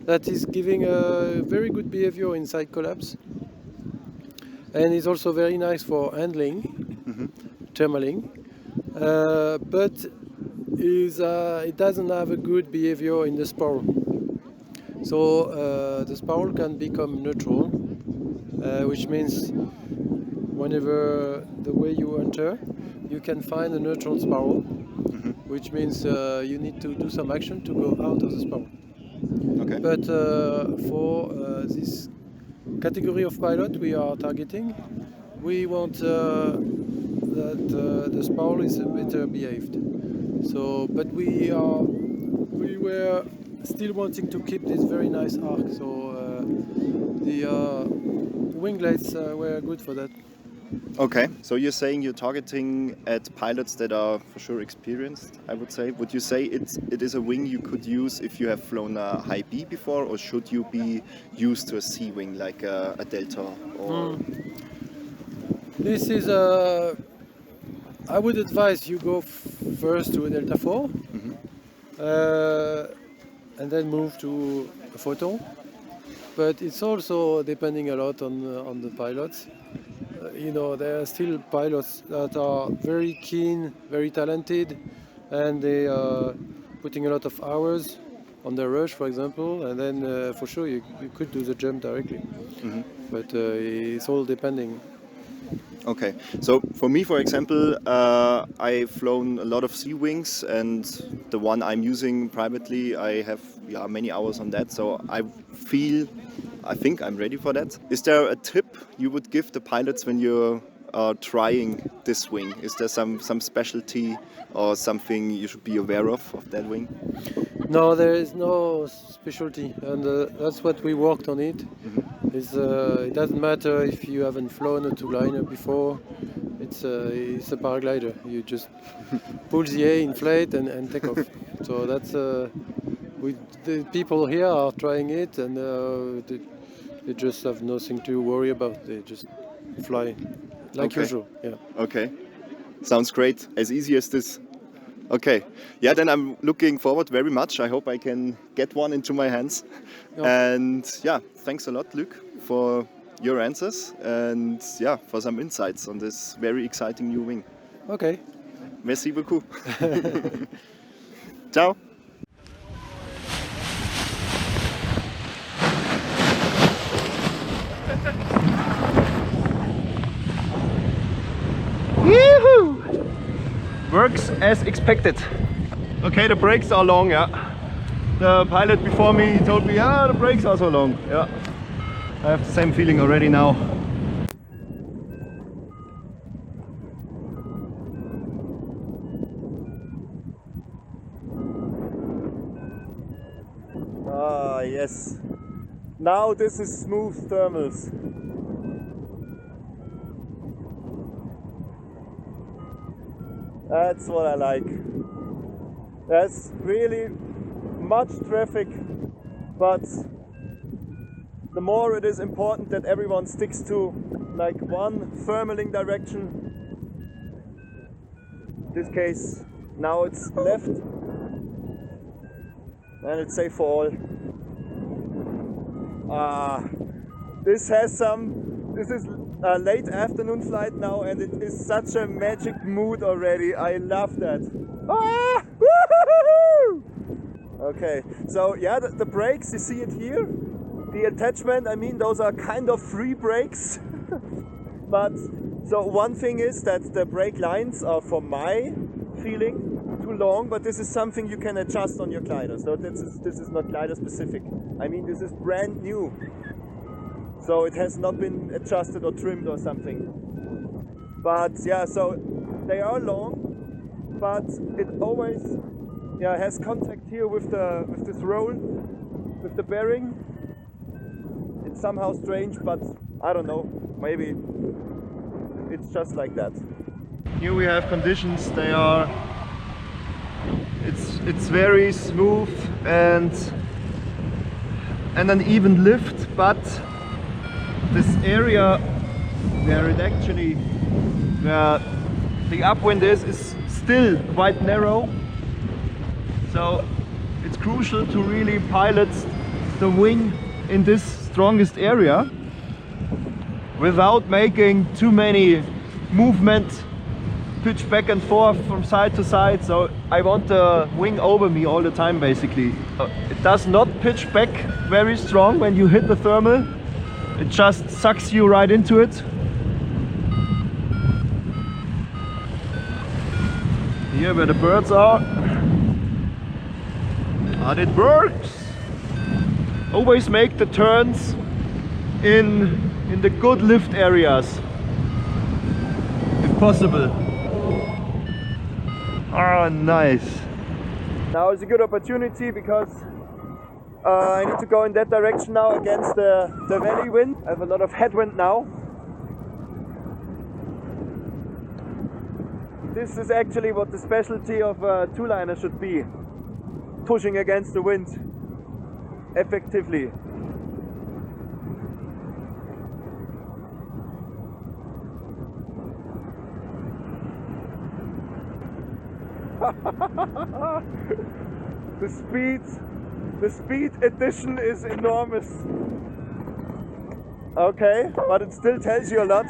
that is giving a very good behavior inside collapse, and is also very nice for handling, thermaling, but it doesn't have a good behavior in the spiral. So the spiral can become neutral, which means whenever the way you enter, you can find a neutral spiral, which means you need to do some action to go out of the spiral. Okay. But for this category of pilot we are targeting, we want that the spiral is better behaved. So, but we were still wanting to keep this very nice arc. So the winglets were good for that. Okay. So you're saying you're targeting at pilots that are for sure experienced, I would say. Would you say it is a wing you could use if you have flown a high B before, or should you be used to a C wing like a Delta? Or This is I would advise you go first to a Delta 4 and then move to a PHOTON. But it's also depending a lot on the pilots. You know, there are still pilots that are very keen, very talented, and they are putting a lot of hours on their rush, for example, and then for sure you could do the jump directly. But it's all depending. Okay, so for me, for example, I've flown a lot of C wings, and the one I'm using privately, I have many hours on that, so I think I'm ready for that. Is there a tip you would give the pilots when you're trying this wing? Is there some specialty or something you should be aware of that wing? No, there is no specialty, and that's what we worked on it. It doesn't matter if you haven't flown a two-liner before. It's a paraglider. You just pull the A, inflate, and take off. So the people here are trying it, and they just have nothing to worry about. They just fly like usual. Yeah. Okay. Sounds great. As easy as this. Okay. Yeah, then I'm looking forward very much. I hope I can get one into my hands. Yeah. And yeah, thanks a lot, Luc, for your answers and yeah, for some insights on this very exciting new wing. Okay. Merci beaucoup. Ciao. Yee-hoo! Works as expected. Okay, the brakes are long, yeah. The pilot before me told me, yeah, the brakes are so long. Yeah, I have the same feeling already now. Ah, yes. Now this is smooth thermals. That's what I like. There's really much traffic, but the more it is important that everyone sticks to like one thermaling direction. In this case, now it's left, and it's safe for all. This is a late afternoon flight now, and it is such a magic mood already. I love that. Ah! Woo-hoo-hoo-hoo! Okay, so yeah, the brakes, you see it here. The attachment, I mean, those are kind of free brakes. But so one thing is that the brake lines are, for my feeling, too long, but this is something you can adjust on your glider. So this is not glider specific. I mean, this is brand new. So it has not been adjusted or trimmed or something. But yeah, so they are long, but it always has contact here with this roll, with the bearing. It's somehow strange, but I don't know, maybe it's just like that. Here we have conditions, it's very smooth and an even lift, but this area where the upwind is still quite narrow, so it's crucial to really pilot the wing in this strongest area without making too many movement, pitch back and forth from side to side. So I want the wing over me all the time basically. It does not pitch back very strong when you hit the thermal. It just sucks you right into it. Here where the birds are. And it works! Always make the turns in the good lift areas, if possible. Ah, nice. Now is a good opportunity because I need to go in that direction now against the valley wind. I have a lot of headwind now. This is actually what the specialty of a two-liner should be. Pushing against the wind effectively. The speed addition is enormous. Okay, but it still tells you a lot.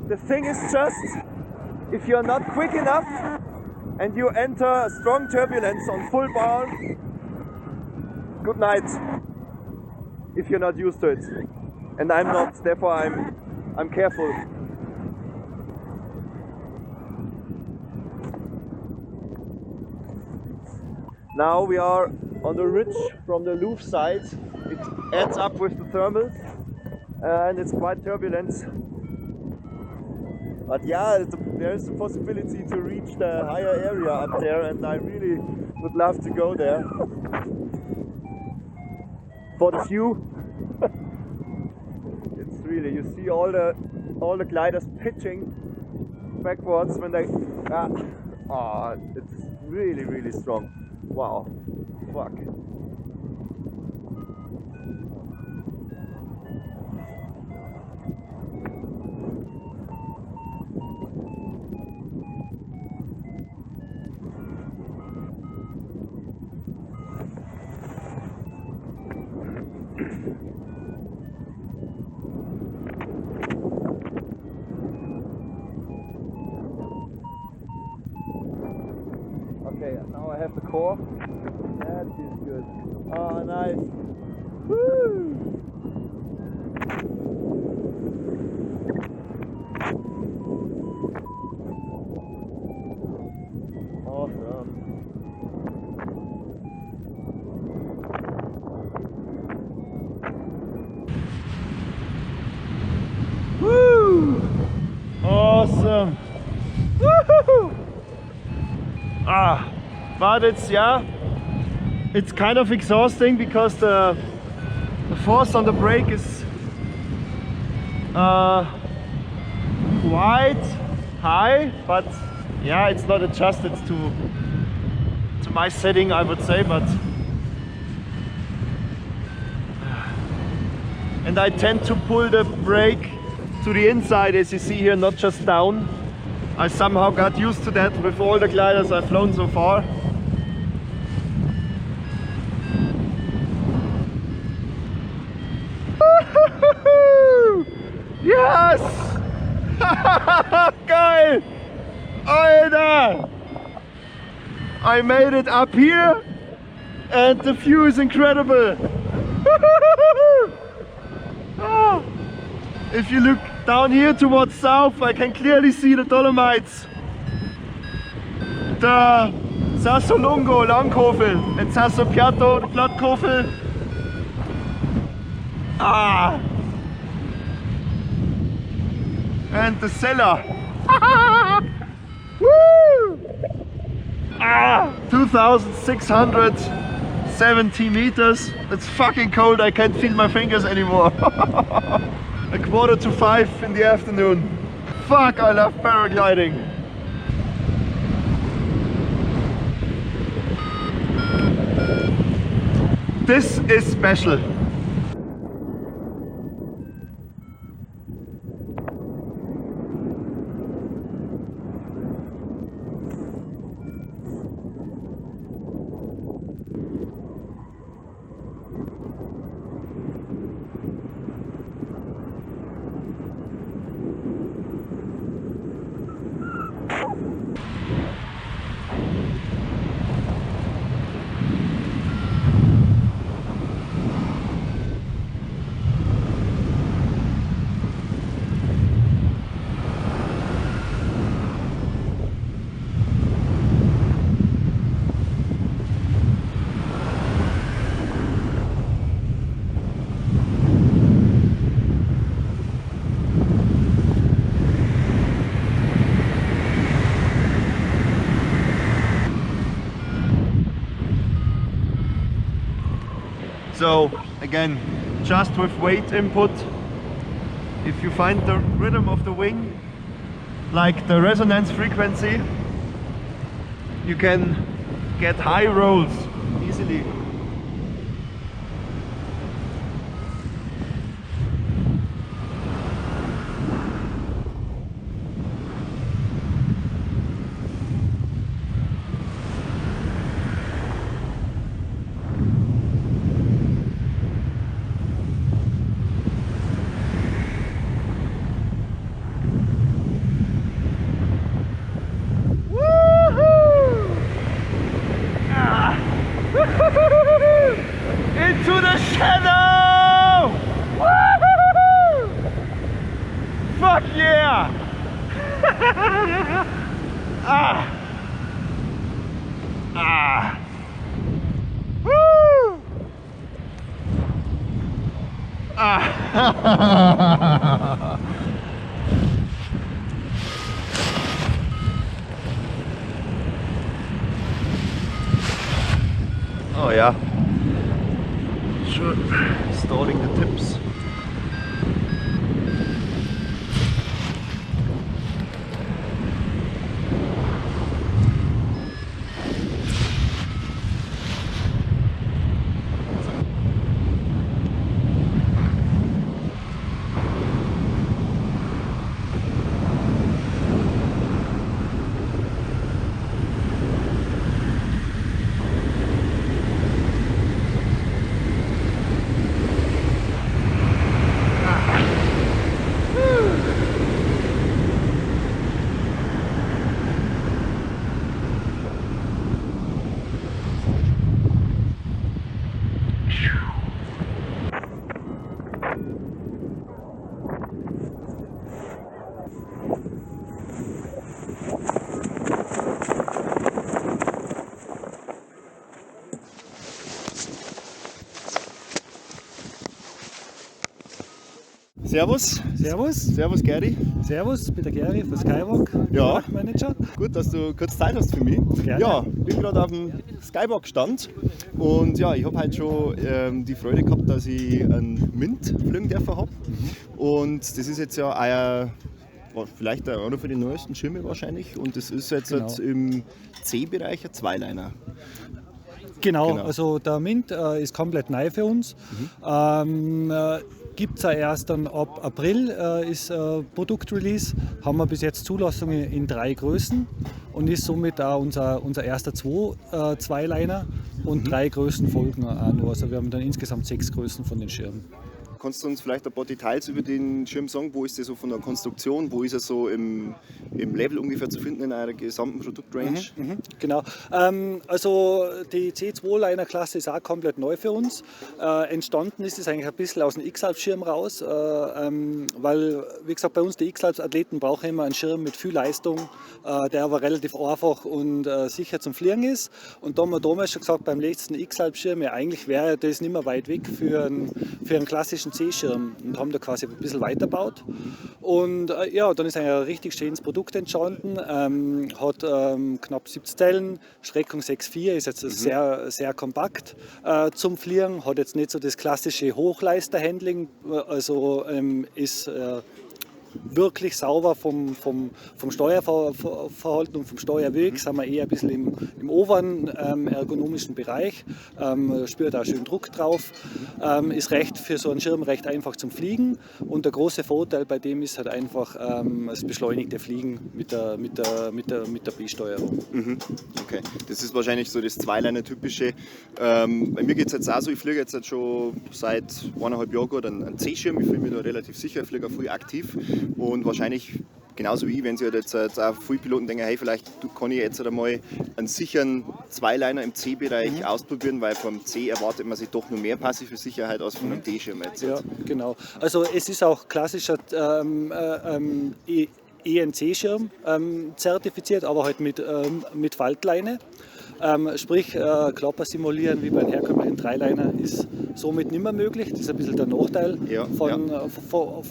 The thing is just, if you're not quick enough and you enter a strong turbulence on full bar, good night, if you're not used to it. And I'm not, therefore I'm careful. Now we are on the ridge from the Louvre side. It adds up with the thermals and it's quite turbulent. But yeah, there is a possibility to reach the higher area up there, and I really would love to go there for the view. It's really, you see all the gliders pitching backwards when they Ah, it's really, really strong. Wow. Fuck. Okay, now I have the core. That feels good. Oh, nice. Woo! Awesome. Woo! Awesome. Woohoo! But it's kind of exhausting because the force on the brake is quite high, but yeah, it's not adjusted to my setting, I would say, but and I tend to pull the brake to the inside, as you see here, not just down. I somehow got used to that with all the gliders I've flown so far. Yes! Geil! Alter! I made it up here and the view is incredible! If you look down here towards south, I can clearly see the Dolomites, the Sassolungo, Langkofel, and Sasso Piatto, the Plattkofel. And the cellar. Woo! 2,670 meters. It's fucking cold, I can't feel my fingers anymore. 4:45 in the afternoon. Fuck, I love paragliding. This is special. So again, just with weight input, if you find the rhythm of the wing, like the resonance frequency, you can get high rolls easily. Into the shadow! Woo-hoo-hoo-hoo! Fuck yeah! Woo! Oh yeah. Sure, installing the tips. Servus. Servus. Servus, Gary. Servus, ich bin der Gary von SKYWALK, Ja. Manager. Gut, dass du kurz Zeit hast für mich. Gerne. Ja, bin gerade auf dem SKYWALK-Stand und ja, ich habe heute schon die Freude gehabt, dass ich einen MINT fliegen dürfen habe. Und das ist jetzt ja vielleicht einer von den neuesten Schirme wahrscheinlich und das ist jetzt, Genau. jetzt im C-Bereich ein Zweiliner. Genau, Genau. also der MINT ist komplett neu für uns. Gibt es ja erst dann ab April, ist Produktrelease. Haben wir bis jetzt Zulassungen in 3 Größen und ist somit auch unser erster Zweiliner und 3 Größen folgen auch noch. Also wir haben dann insgesamt 6 Größen von den Schirmen. Kannst du uns vielleicht ein paar Details über den Schirm sagen? Wo ist der so von der Konstruktion? Wo ist er so im Level ungefähr zu finden in eurer gesamten Produktrange? Genau. Also die C2-Liner-Klasse ist auch komplett neu für uns. Entstanden ist es eigentlich ein bisschen aus dem X-Alp-Schirm raus, weil, wie gesagt, bei uns die X-Alp-Athleten brauchen immer einen Schirm mit viel Leistung, der aber relativ einfach und sicher zum Fliegen ist. Und da haben wir damals schon gesagt, beim letzten X-Alp-Schirm, ja, eigentlich wäre das nicht mehr weit weg für einen klassischen C-Schirm und haben da quasi ein bisschen weitergebaut. Und ja, dann ist ein richtig schönes Produkt entstanden, hat knapp 70 Zellen, Streckung 6,4, ist jetzt sehr, sehr kompakt zum Fliegen, hat jetzt nicht so das klassische Hochleister-Handling, also ist wirklich sauber vom Steuerverhalten und vom Steuerweg, sind wir eher ein bisschen im oberen ergonomischen Bereich, spürt auch schön Druck drauf, ist für so einen Schirm recht einfach zum Fliegen und der große Vorteil bei dem ist halt einfach das beschleunigte Fliegen mit der B-Steuerung. Okay, das ist wahrscheinlich so das Zweiliner-typische. Bei mir geht es jetzt auch so, ich fliege jetzt schon seit 1,5 Jahren gut einen C-Schirm, ich fühle mich da relativ sicher, ich fliege auch viel aktiv. Und wahrscheinlich, genauso wie ich, wenn sich halt jetzt auch viele Piloten denken, hey, vielleicht kann ich jetzt einmal einen sicheren Zweiliner im C-Bereich ausprobieren, weil vom C erwartet man sich doch nur mehr passive Sicherheit als von einem D-Schirm jetzt. Ja, genau. Also es ist auch klassischer ENC-Schirm zertifiziert, aber halt mit Faltleine. Sprich, Klapper simulieren wie bei einem herkömmlichen Dreiliner ist somit nicht mehr möglich. Das ist ein bisschen der Nachteil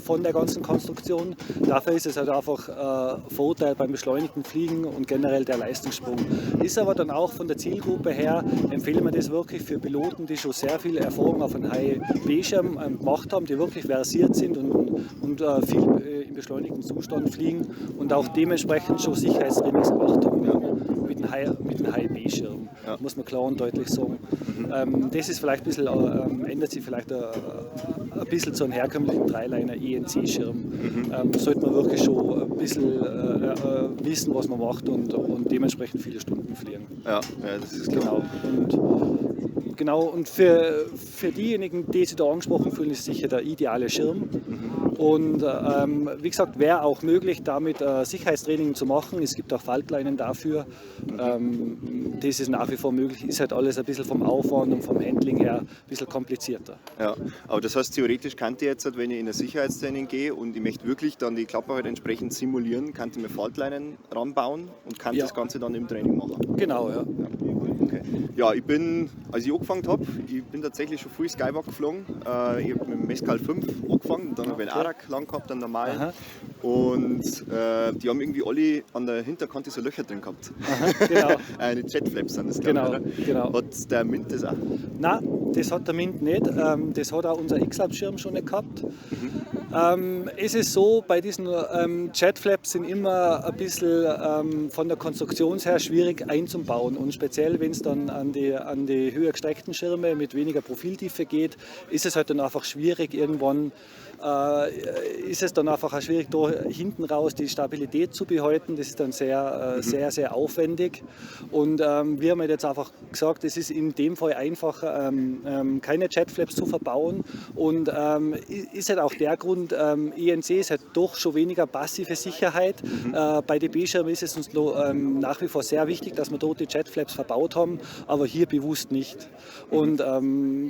von der ganzen Konstruktion. Dafür ist es halt einfach Vorteil beim beschleunigten Fliegen und generell der Leistungssprung. Ist aber dann auch von der Zielgruppe her, empfehlen wir das wirklich für Piloten, die schon sehr viel Erfahrung auf einem High-B-Schirm gemacht haben, die wirklich versiert sind und viel im beschleunigten Zustand fliegen und auch dementsprechend schon Sicherheitstrainings gemacht haben. Mit einem High-B-Schirm, muss man klar und deutlich sagen. Das ist vielleicht ein bisschen, ändert sich vielleicht ein bisschen zu einem herkömmlichen Dreiliner ENC-Schirm. Sollte man wirklich schon ein bisschen wissen, was man macht und dementsprechend viele Stunden fliegen. Ja, das ist klar. Genau, und für diejenigen, die sich da angesprochen fühlen, ist sicher der ideale Schirm. Und wie gesagt, wäre auch möglich, damit Sicherheitstraining zu machen. Es gibt auch Faltleinen dafür. Das ist nach wie vor möglich. Ist halt alles ein bisschen vom Aufwand und vom Handling her ein bisschen komplizierter. Ja, aber das heißt, theoretisch kann ich jetzt, wenn ich in ein Sicherheitstraining gehe und ich möchte wirklich dann die Klappe halt entsprechend simulieren, kann ich mir Faltleinen ranbauen und kann das Ganze dann im Training machen. Genau, ja. Okay. Ja, ich bin, als ich angefangen habe, ich bin tatsächlich schon früh SKYWALK geflogen. Ich habe mit dem Mescal 5 angefangen, dann habe ich einen ARTIK lang gehabt, einen normalen. Aha. Und die haben irgendwie alle an der Hinterkante so Löcher drin gehabt. Aha, genau. Eine Jetflaps sind das, Genau, glaube ich, genau. Hat der MINT das auch? Nein, das hat der MINT nicht. Das hat auch unser X-Lab-Schirm schon nicht gehabt. Es ist so, bei diesen Jetflaps sind immer ein bisschen von der Konstruktion her schwierig einzubauen. Und speziell, wenn es dann an die höher gestreckten Schirme mit weniger Profiltiefe geht, ist es halt dann einfach schwierig, irgendwann ist es dann einfach auch schwierig, da hinten raus die Stabilität zu behalten. Das ist dann sehr, sehr aufwendig. Und wir haben halt jetzt einfach gesagt, es ist in dem Fall einfacher, keine Jetflaps zu verbauen. Und ist halt auch der Grund, ENC ist halt doch schon weniger passive Sicherheit. Bei den B-Schirmen ist es uns nach wie vor sehr wichtig, dass wir dort die Jetflaps verbaut haben, aber hier bewusst nicht. Und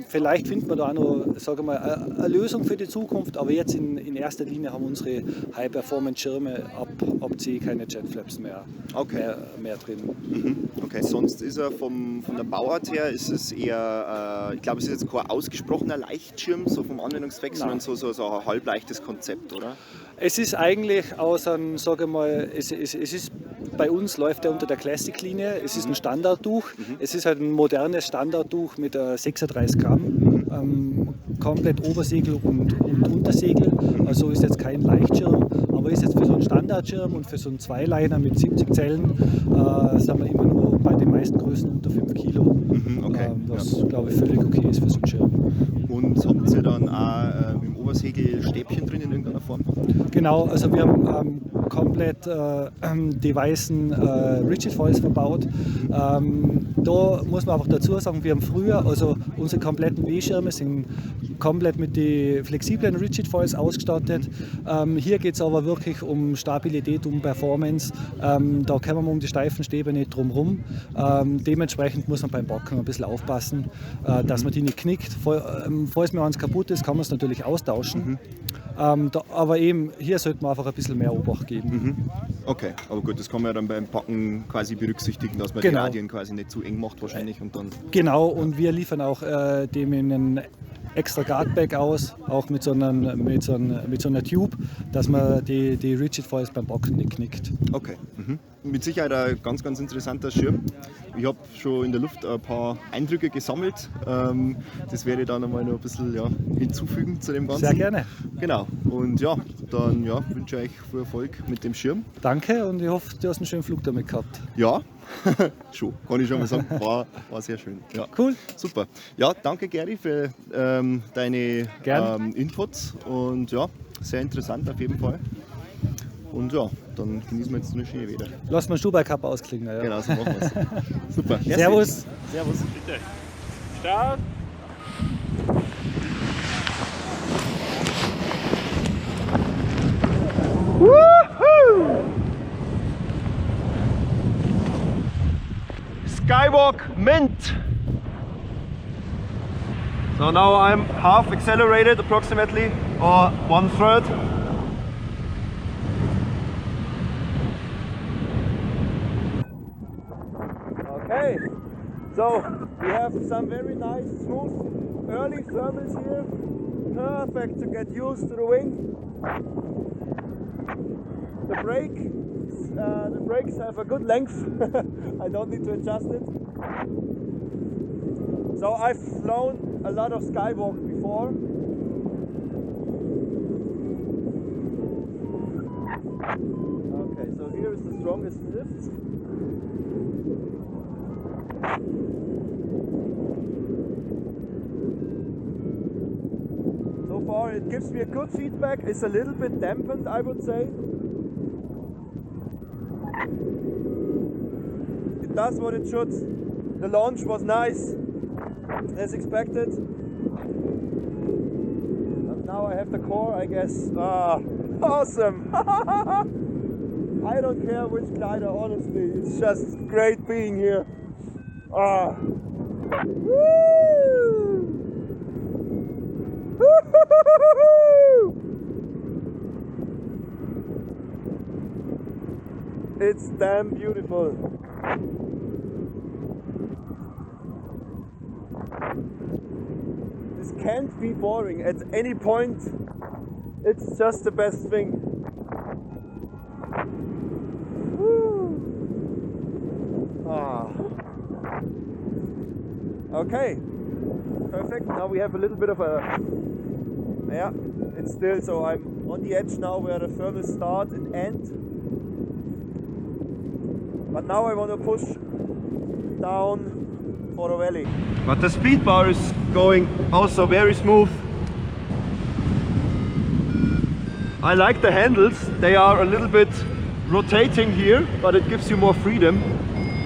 vielleicht findet man da auch noch, sage mal, eine Lösung für die Zukunft, aber jetzt in erster Linie haben unsere High-Performance-Schirme ab C keine Jetflaps mehr, mehr drin. Okay, sonst ist er von der Bauart her, ist es eher, ich glaube, es ist jetzt kein ausgesprochener Leichtschirm, so vom Anwendungszweck, sondern so ein halbleichtes Konzept, oder? Es ist eigentlich aus einem, sage mal, es ist, bei uns läuft er unter der Classic-Linie, es ist ein Standardtuch, es ist halt ein modernes Standardtuch mit 36 Gramm, komplett Obersegel und Untersegel, also ist jetzt kein Leichtschirm, aber ist jetzt für so einen Standardschirm und für so einen Zweiliner mit 70 Zellen, sind wir immer nur bei den meisten Größen unter 5 Kilo, was glaube ich völlig okay ist für so einen Schirm. Und habt ihr dann auch im Obersegel Stäbchen drin in irgendeiner Form? Genau, also wir haben komplett die weißen Rigid Foils verbaut. Da muss man einfach dazu sagen, wir haben früher, also unsere kompletten W-Schirme sind komplett mit den flexiblen Rigid Foils ausgestattet. Hier geht es aber wirklich um Stabilität, um Performance. Da kommen wir um die steifen Stäbe nicht drum rum. Dementsprechend muss man beim Backen ein bisschen aufpassen, dass man die nicht knickt. Falls mir eins kaputt ist, kann man es natürlich austauschen. Aber eben, hier sollte man einfach ein bisschen mehr Obacht geben. Okay, aber gut, das kann man ja dann beim Backen quasi berücksichtigen, dass man die Radien quasi nicht zu eng macht wahrscheinlich. Und dann, genau, und wir liefern auch dem in einen extra Guardbag aus, auch mit so einer Tube, dass man die Rigid Foils beim Backen nicht knickt. Okay. Mit Sicherheit ein ganz, ganz interessanter Schirm. Ich habe schon in der Luft ein paar Eindrücke gesammelt. Das werde ich dann einmal noch ein bisschen hinzufügen zu dem Ganzen. Sehr gerne. Genau. Und ja, dann wünsche ich euch viel Erfolg mit dem Schirm. Danke und ich hoffe, du hast einen schönen Flug damit gehabt. Ja, schon, kann ich schon mal sagen. War sehr schön. Ja. Cool. Super. Ja, danke Gary für deine Inputs und ja, sehr interessant auf jeden Fall. Und ja, dann genießen wir jetzt eine schöne wieder. Lass mal Stubai-Cup ausklingen. Ja. Genau, so machen wir es. Super. Servus. Servus. Bitte. Start. Woohoo! Skywalk Mint. So now I'm half accelerated approximately, or 1/3. Okay, so we have some very nice smooth early thermals here. Perfect to get used to the wing. The brakes have a good length. I don't need to adjust it. So I've flown a lot of Skywalk before. Okay, so here is the strongest lift. So far it gives me a good feedback. It's a little bit dampened, I would say. It does what it should. The launch was nice, as expected. And now I have the core, I guess. Awesome! I don't care which glider, honestly. It's just great being here. Woo! It's damn beautiful. This can't be boring at any point. It's just the best thing. Okay, perfect. Now we have a little bit of a, it's still, so I'm on the edge now where the thermals start and end. But now I want to push down for the valley. But the speed bar is going also very smooth. I like the handles. They are a little bit rotating here, but it gives you more freedom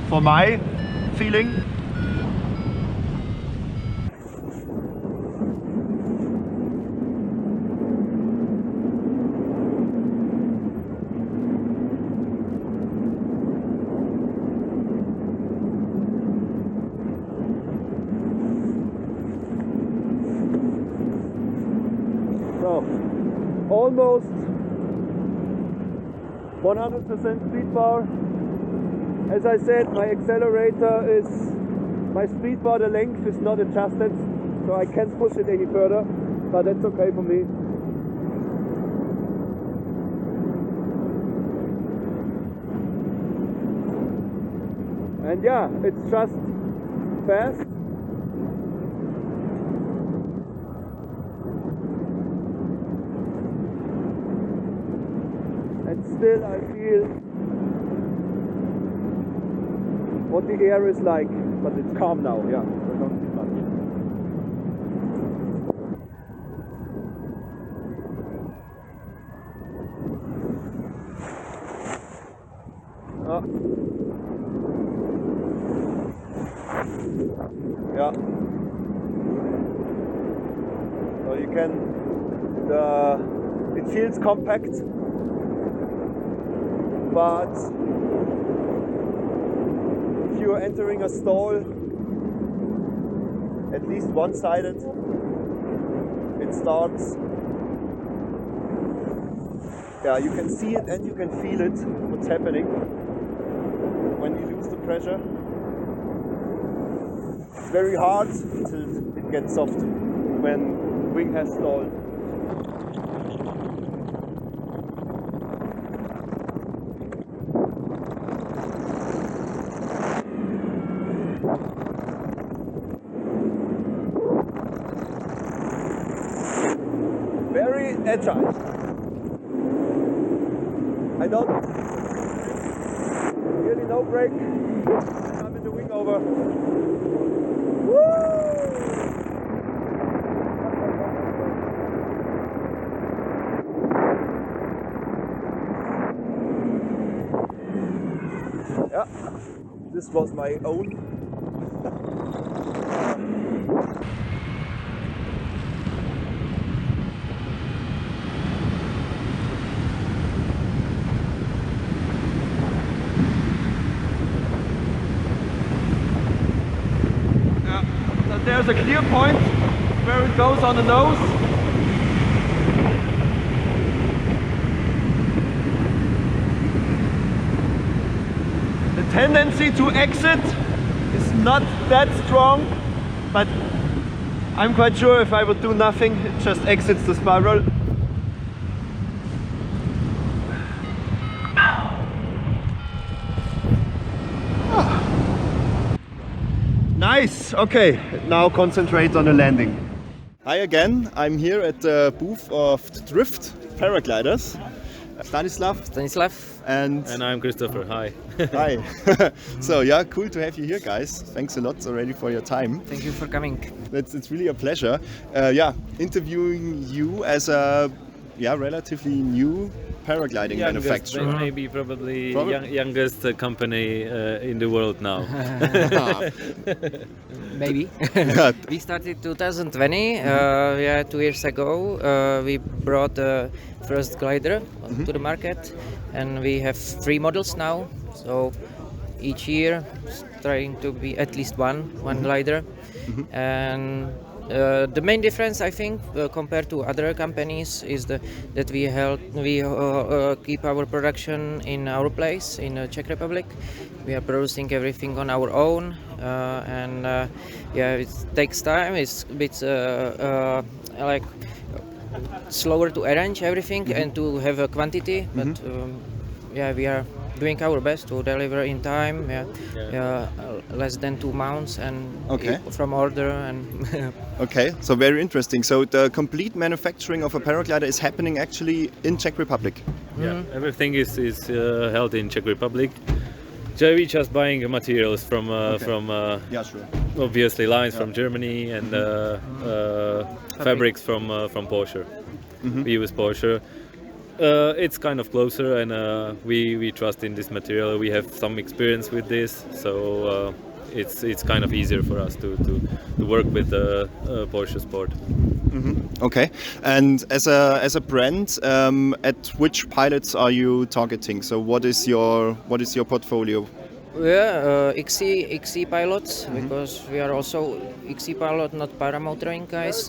for my feeling. So, almost 100% speed bar. As I said, my speed bar, the length is not adjusted, so I can't push it any further, but that's okay for me. And yeah, it's just fast. And still I feel what the air is like, but it's calm now, yeah. I don't feel much. Yeah. So you can, it feels compact, but if you're entering a stall, at least one-sided, it starts, yeah, you can see it and you can feel it, what's happening when you lose the pressure. It's very hard until it gets soft when wing has stalled. Very agile. I don't really no brake. I'm in the wing over. Yeah, this was my own. There's a clear point where it goes on the nose. The tendency to exit is not that strong, but I'm quite sure if I would do nothing, it just exits the spiral. Nice, okay, now concentrate on the landing. Hi again, I'm here at the booth of Drift Paragliders. Stanislav. And I'm Christopher, hi. Hi. So yeah, cool to have you here, guys. Thanks a lot already for your time. Thank you for coming. It's really a pleasure. Interviewing you as a relatively new paragliding manufacturer. Maybe probably youngest company in the world now. Maybe. We started 2020. 2 years ago. We brought the first glider to the market, and we have 3 models now. So each year, trying to be at least one glider, and. The main difference, I think, compared to other companies, is that we keep our production in our place in the Czech Republic. We are producing everything on our own, and it takes time. It's a bit like slower to arrange everything and to have a quantity, but we are doing our best to deliver in time. Less than 2 months and from order and. Okay, so very interesting. So the complete manufacturing of a paraglider is happening actually in Czech Republic. Yeah, everything is held in Czech Republic. So we just buying materials from obviously lines from Germany and fabrics from Porsche. We use Porsche. It's kind of closer, and we trust in this material. We have some experience with this, so it's kind of easier for us to work with the Porsche Sport. Okay, and as a brand, at which pilots are you targeting? So what is your portfolio? Yeah, XC pilots, because we are also XC pilot, not paramotoring guys.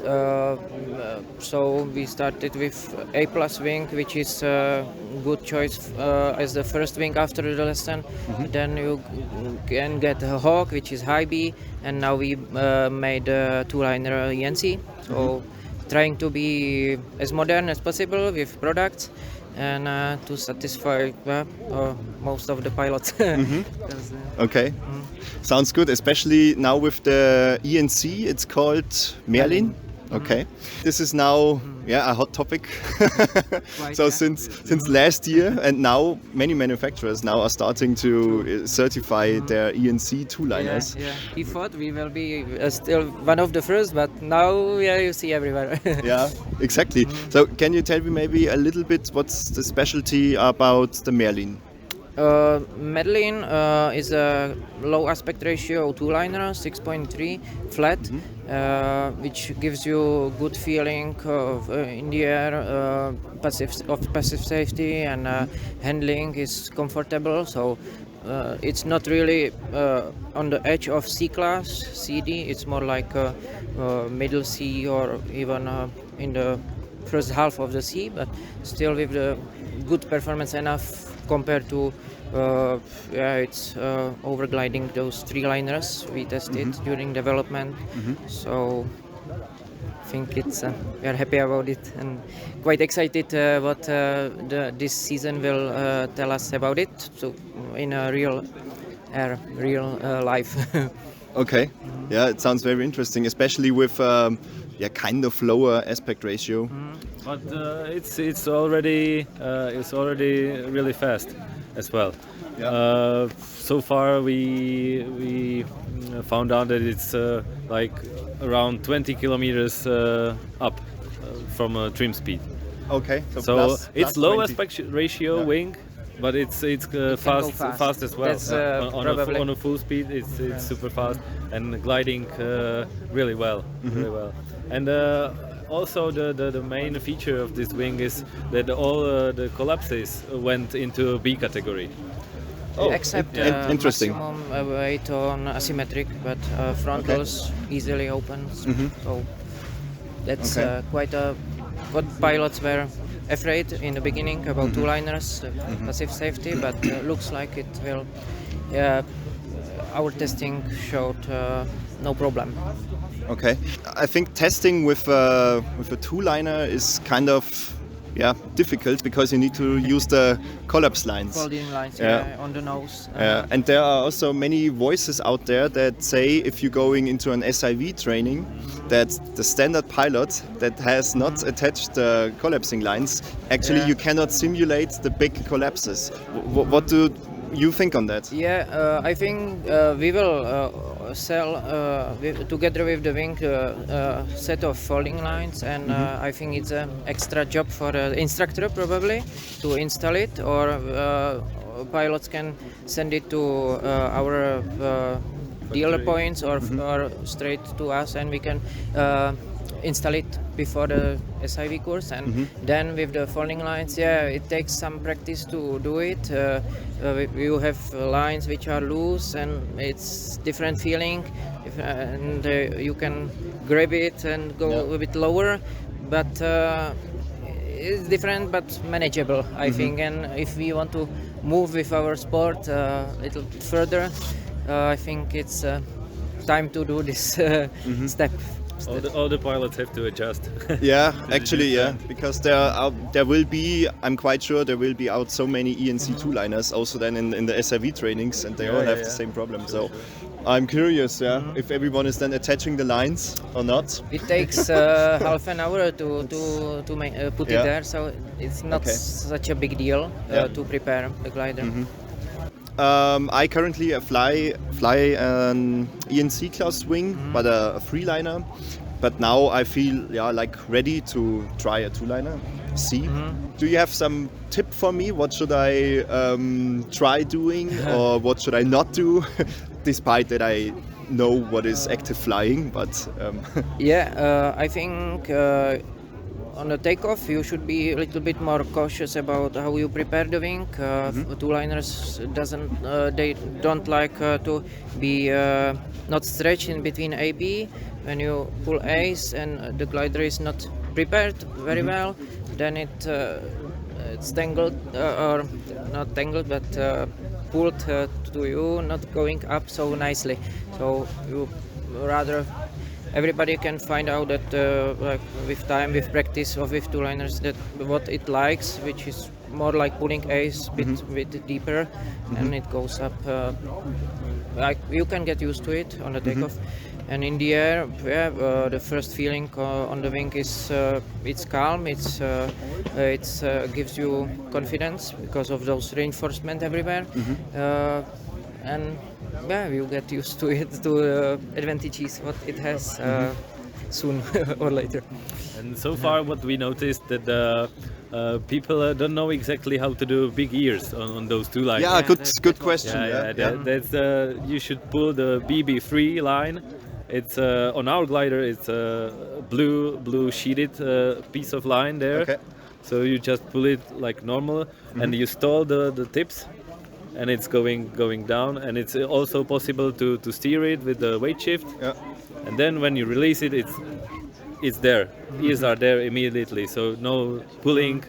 So we started with A+ wing, which is a good choice as the first wing after the lesson. Then you can get a Hawk, which is high B, and now we made a two-liner ENC. So trying to be as modern as possible with products, and to satisfy most of the pilots. Okay, sounds good, especially now with the ENC, it's called MERLIN. Okay, this is now a hot topic. So since last year, and now many manufacturers now are starting to certify their ENC two-liners. Yeah. We thought we will be still one of the first, but now you see everywhere. Yeah, exactly. So can you tell me maybe a little bit what's the specialty about the MERLIN? MERLIN is a low aspect ratio two-liner, 6.3 flat, which gives you good feeling of in the air, passive safety, and handling is comfortable. So it's not really on the edge of C class, CD. It's more like middle C, or even in the first half of the C, but still with the good performance enough compared to it's overgliding those three-liners we tested during development. So I think it's we are happy about it, and quite excited what this season will tell us about it. So in a real air, real life. Okay, yeah, it sounds very interesting, especially with kind of lower aspect ratio. But it's already really fast as well. Yeah. So far we found out that it's like around 20 kilometers up from trim speed. Okay, So plus it's low 20. aspect ratio wing, but it's fast as well. That's, on a full speed, it's super fast, and gliding really well, really well. And also the main feature of this wing is that all the collapses went into B category. Oh, except interesting. maximum weight on asymmetric, but frontals easily open. So that's quite a what pilots were afraid in the beginning about two-liners, passive safety, but looks like it will. Our testing showed no problem. Okay, I think testing with a two-liner is kind of difficult, because you need to use the collapse lines. Folding lines, on the nose. And there are also many voices out there that say, if you're going into an SIV training, that the standard pilot that has not attached the collapsing lines, actually you cannot simulate the big collapses. What do you think on that? Yeah, I think we will sell together with the wing set of folding lines, and I think it's an extra job for the instructor probably to install it, or pilots can send it to our dealer points, or straight to us, and we can install it before the SIV course. And then with the folding lines, it takes some practice to do it. You have lines which are loose, and it's different feeling, and you can grab it and go a bit lower, but it's different but manageable, I think. And if we want to move with our sport a little bit further, I think it's time to do this step. All the pilots have to adjust. Yeah, actually, because there will be, I'm quite sure there will be out so many ENC two-liners also then in the SIV trainings, and they all have the same problem. So I'm curious, if everyone is then attaching the lines or not. It takes half an hour to put it there, so it's not such a big deal to prepare the glider. I currently fly an ENC class wing, but a three-liner. But now I feel like ready to try a two-liner. C. Do you have some tip for me? What should I try doing, or what should I not do? Despite that I know what is active flying, but I think on the takeoff, you should be a little bit more cautious about how you prepare the wing. Two-liners they don't like to be not stretched in between A-B. When you pull A's and the glider is not prepared very well, then it's tangled or not tangled, but pulled to you, not going up so nicely. So you rather. Everybody can find out that like with time, with practice or with two-liners, that what it likes, which is more like pulling A's bit deeper, and it goes up. Like you can get used to it on the takeoff, and in the air, the first feeling on the wing is it's calm. It gives you confidence because of those reinforcement everywhere, and. Yeah, you get used to it, to the advantages what it has soon or later. And so far, what we noticed that people don't know exactly how to do big ears on those two lines. Yeah, good question. That's you should pull the BB3 line. It's on our glider. It's a blue sheeted piece of line there. Okay. So you just pull it like normal, and you stall the tips. And it's going down, and it's also possible to steer it with the weight shift. Yeah. And then when you release it, it's there. Ears are there immediately, so no pulling.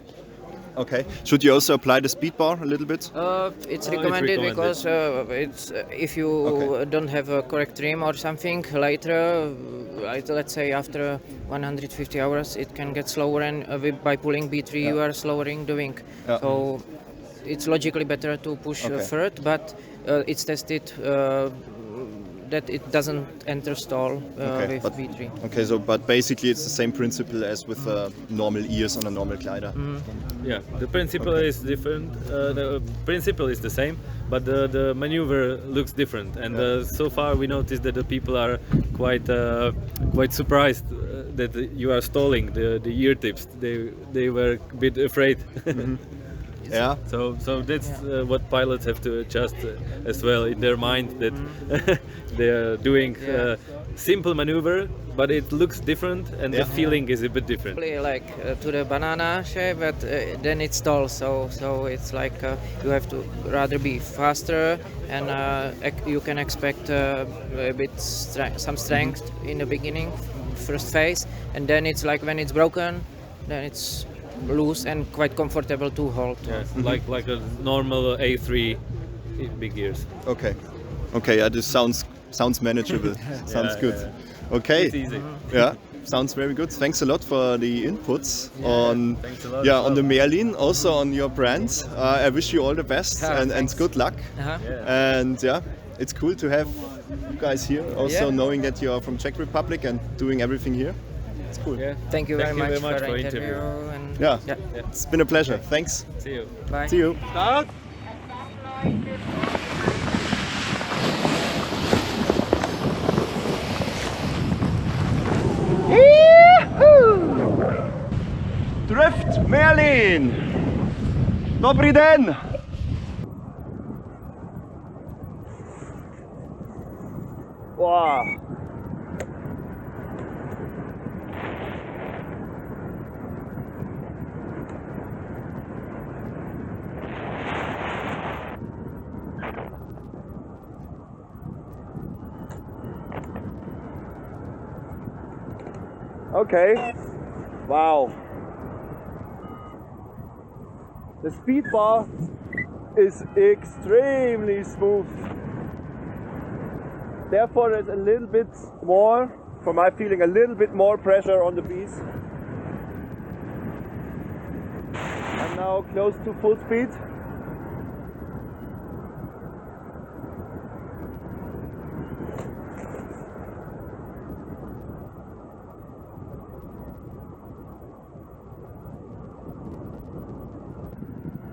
Okay. Should you also apply the speed bar a little bit? It's recommended because it's if you don't have a correct trim or something later, let's say after 150 hours, it can get slower, and by pulling B3 you are slowing the wing. Yeah. So it's logically better to push third, but it's tested that it doesn't enter stall with V3. Okay, so but basically it's the same principle as with normal ears on a normal glider. Yeah, the principle is different. The principle is the same, but the maneuver looks different. And so far we noticed that the people are quite surprised that you are stalling the ear tips. They were a bit afraid. Yeah. So that's what pilots have to adjust as well in their mind, that they are doing simple maneuver, but it looks different, and the feeling is a bit different. Like to the banana shape, but then it stalls. So it's like you have to rather be faster, and you can expect a bit some strength in the beginning, first phase, and then it's like when it's broken, then it's loose and quite comfortable to hold. Yeah, like a normal A3 big ears. Okay, yeah, this sounds manageable. Sounds good. Yeah. Okay. It's easy. Yeah, sounds very good. Thanks a lot for the inputs on thanks a lot. on the MERLIN, also on your brand. I wish you all the best and good luck. And it's cool to have you guys here, also knowing that you are from Czech Republic and doing everything here. It's cool. Yeah. Thank you very much for the interview. And it's been a pleasure. Thanks. See you. Bye. See you. Start. Drift MERLIN. Dobrý den. Wow. Okay, wow. The speed bar is extremely smooth. Therefore there's a little bit more, for my feeling, a little bit more pressure on the Bs. I'm now close to full speed.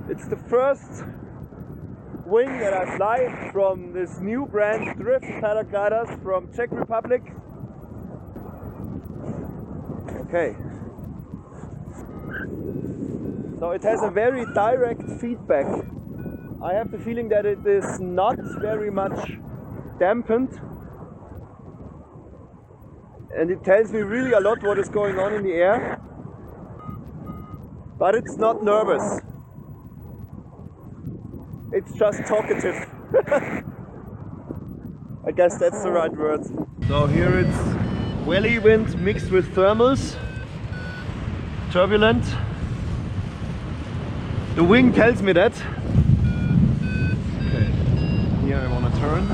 It's the first wing that I fly from this new brand Drift paragliders from Czech Republic. Okay. So it has a very direct feedback. I have the feeling that it is not very much dampened. And it tells me really a lot what is going on in the air. but it's not nervous. It's just talkative. I guess that's the right word. So here it's valley wind mixed with thermals. Turbulent. The wing tells me that. Okay, here I want to turn.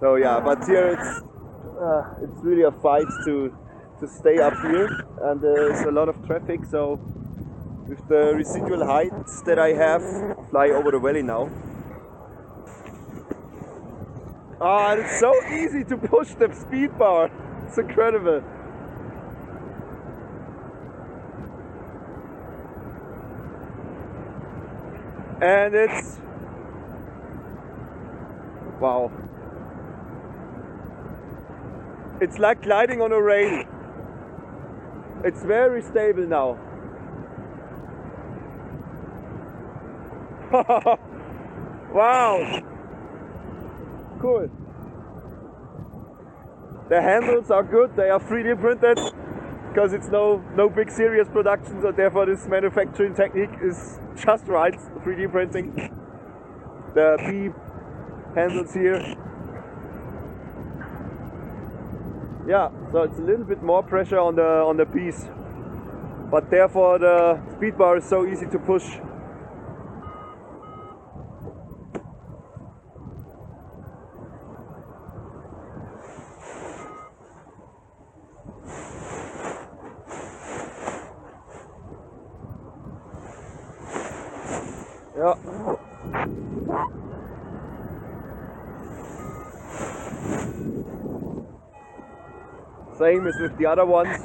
So yeah, but here it's really a fight to stay up here, and there's a lot of traffic. So with the residual heights that I have, fly over the valley now. Ah, it's so easy to push the speed bar. It's incredible. And it's wow. It's like gliding on a rail. It's very stable now. Wow! Cool. The handles are good, they are 3D printed because it's no big serious production, so therefore this manufacturing technique is just right, 3D printing. The B handles here. Yeah, so it's a little bit more pressure on the piece, but therefore the speed bar is so easy to push. Yeah. Same as with the other ones.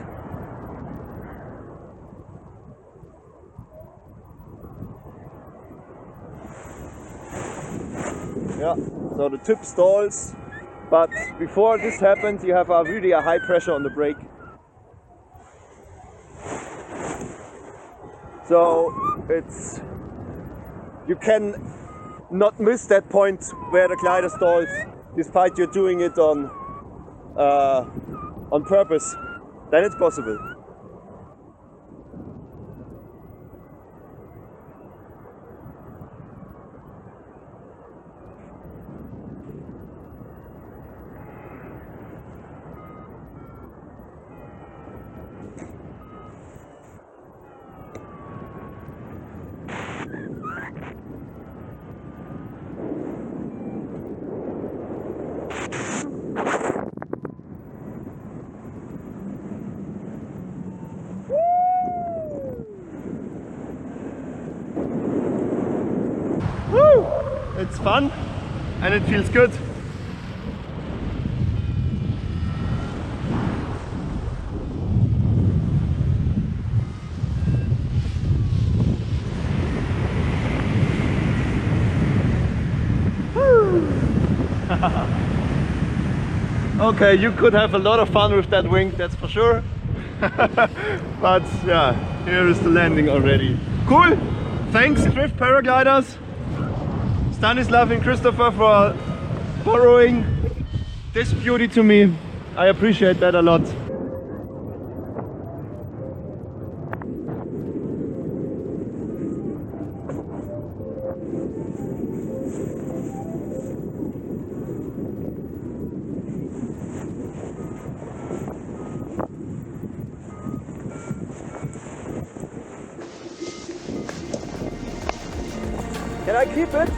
Yeah, so the tip stalls, but before this happens you have really a high pressure on the brake. So you can not miss that point where the glider stalls, despite you're doing it on purpose. Then it's possible. Woo! It's fun and it feels good. Okay, you could have a lot of fun with that wing, that's for sure. But yeah, here is the landing already. Cool! Thanks, Drift Paragliders, Stanislav and Christopher, for borrowing this beauty to me. I appreciate that a lot. Can I keep it?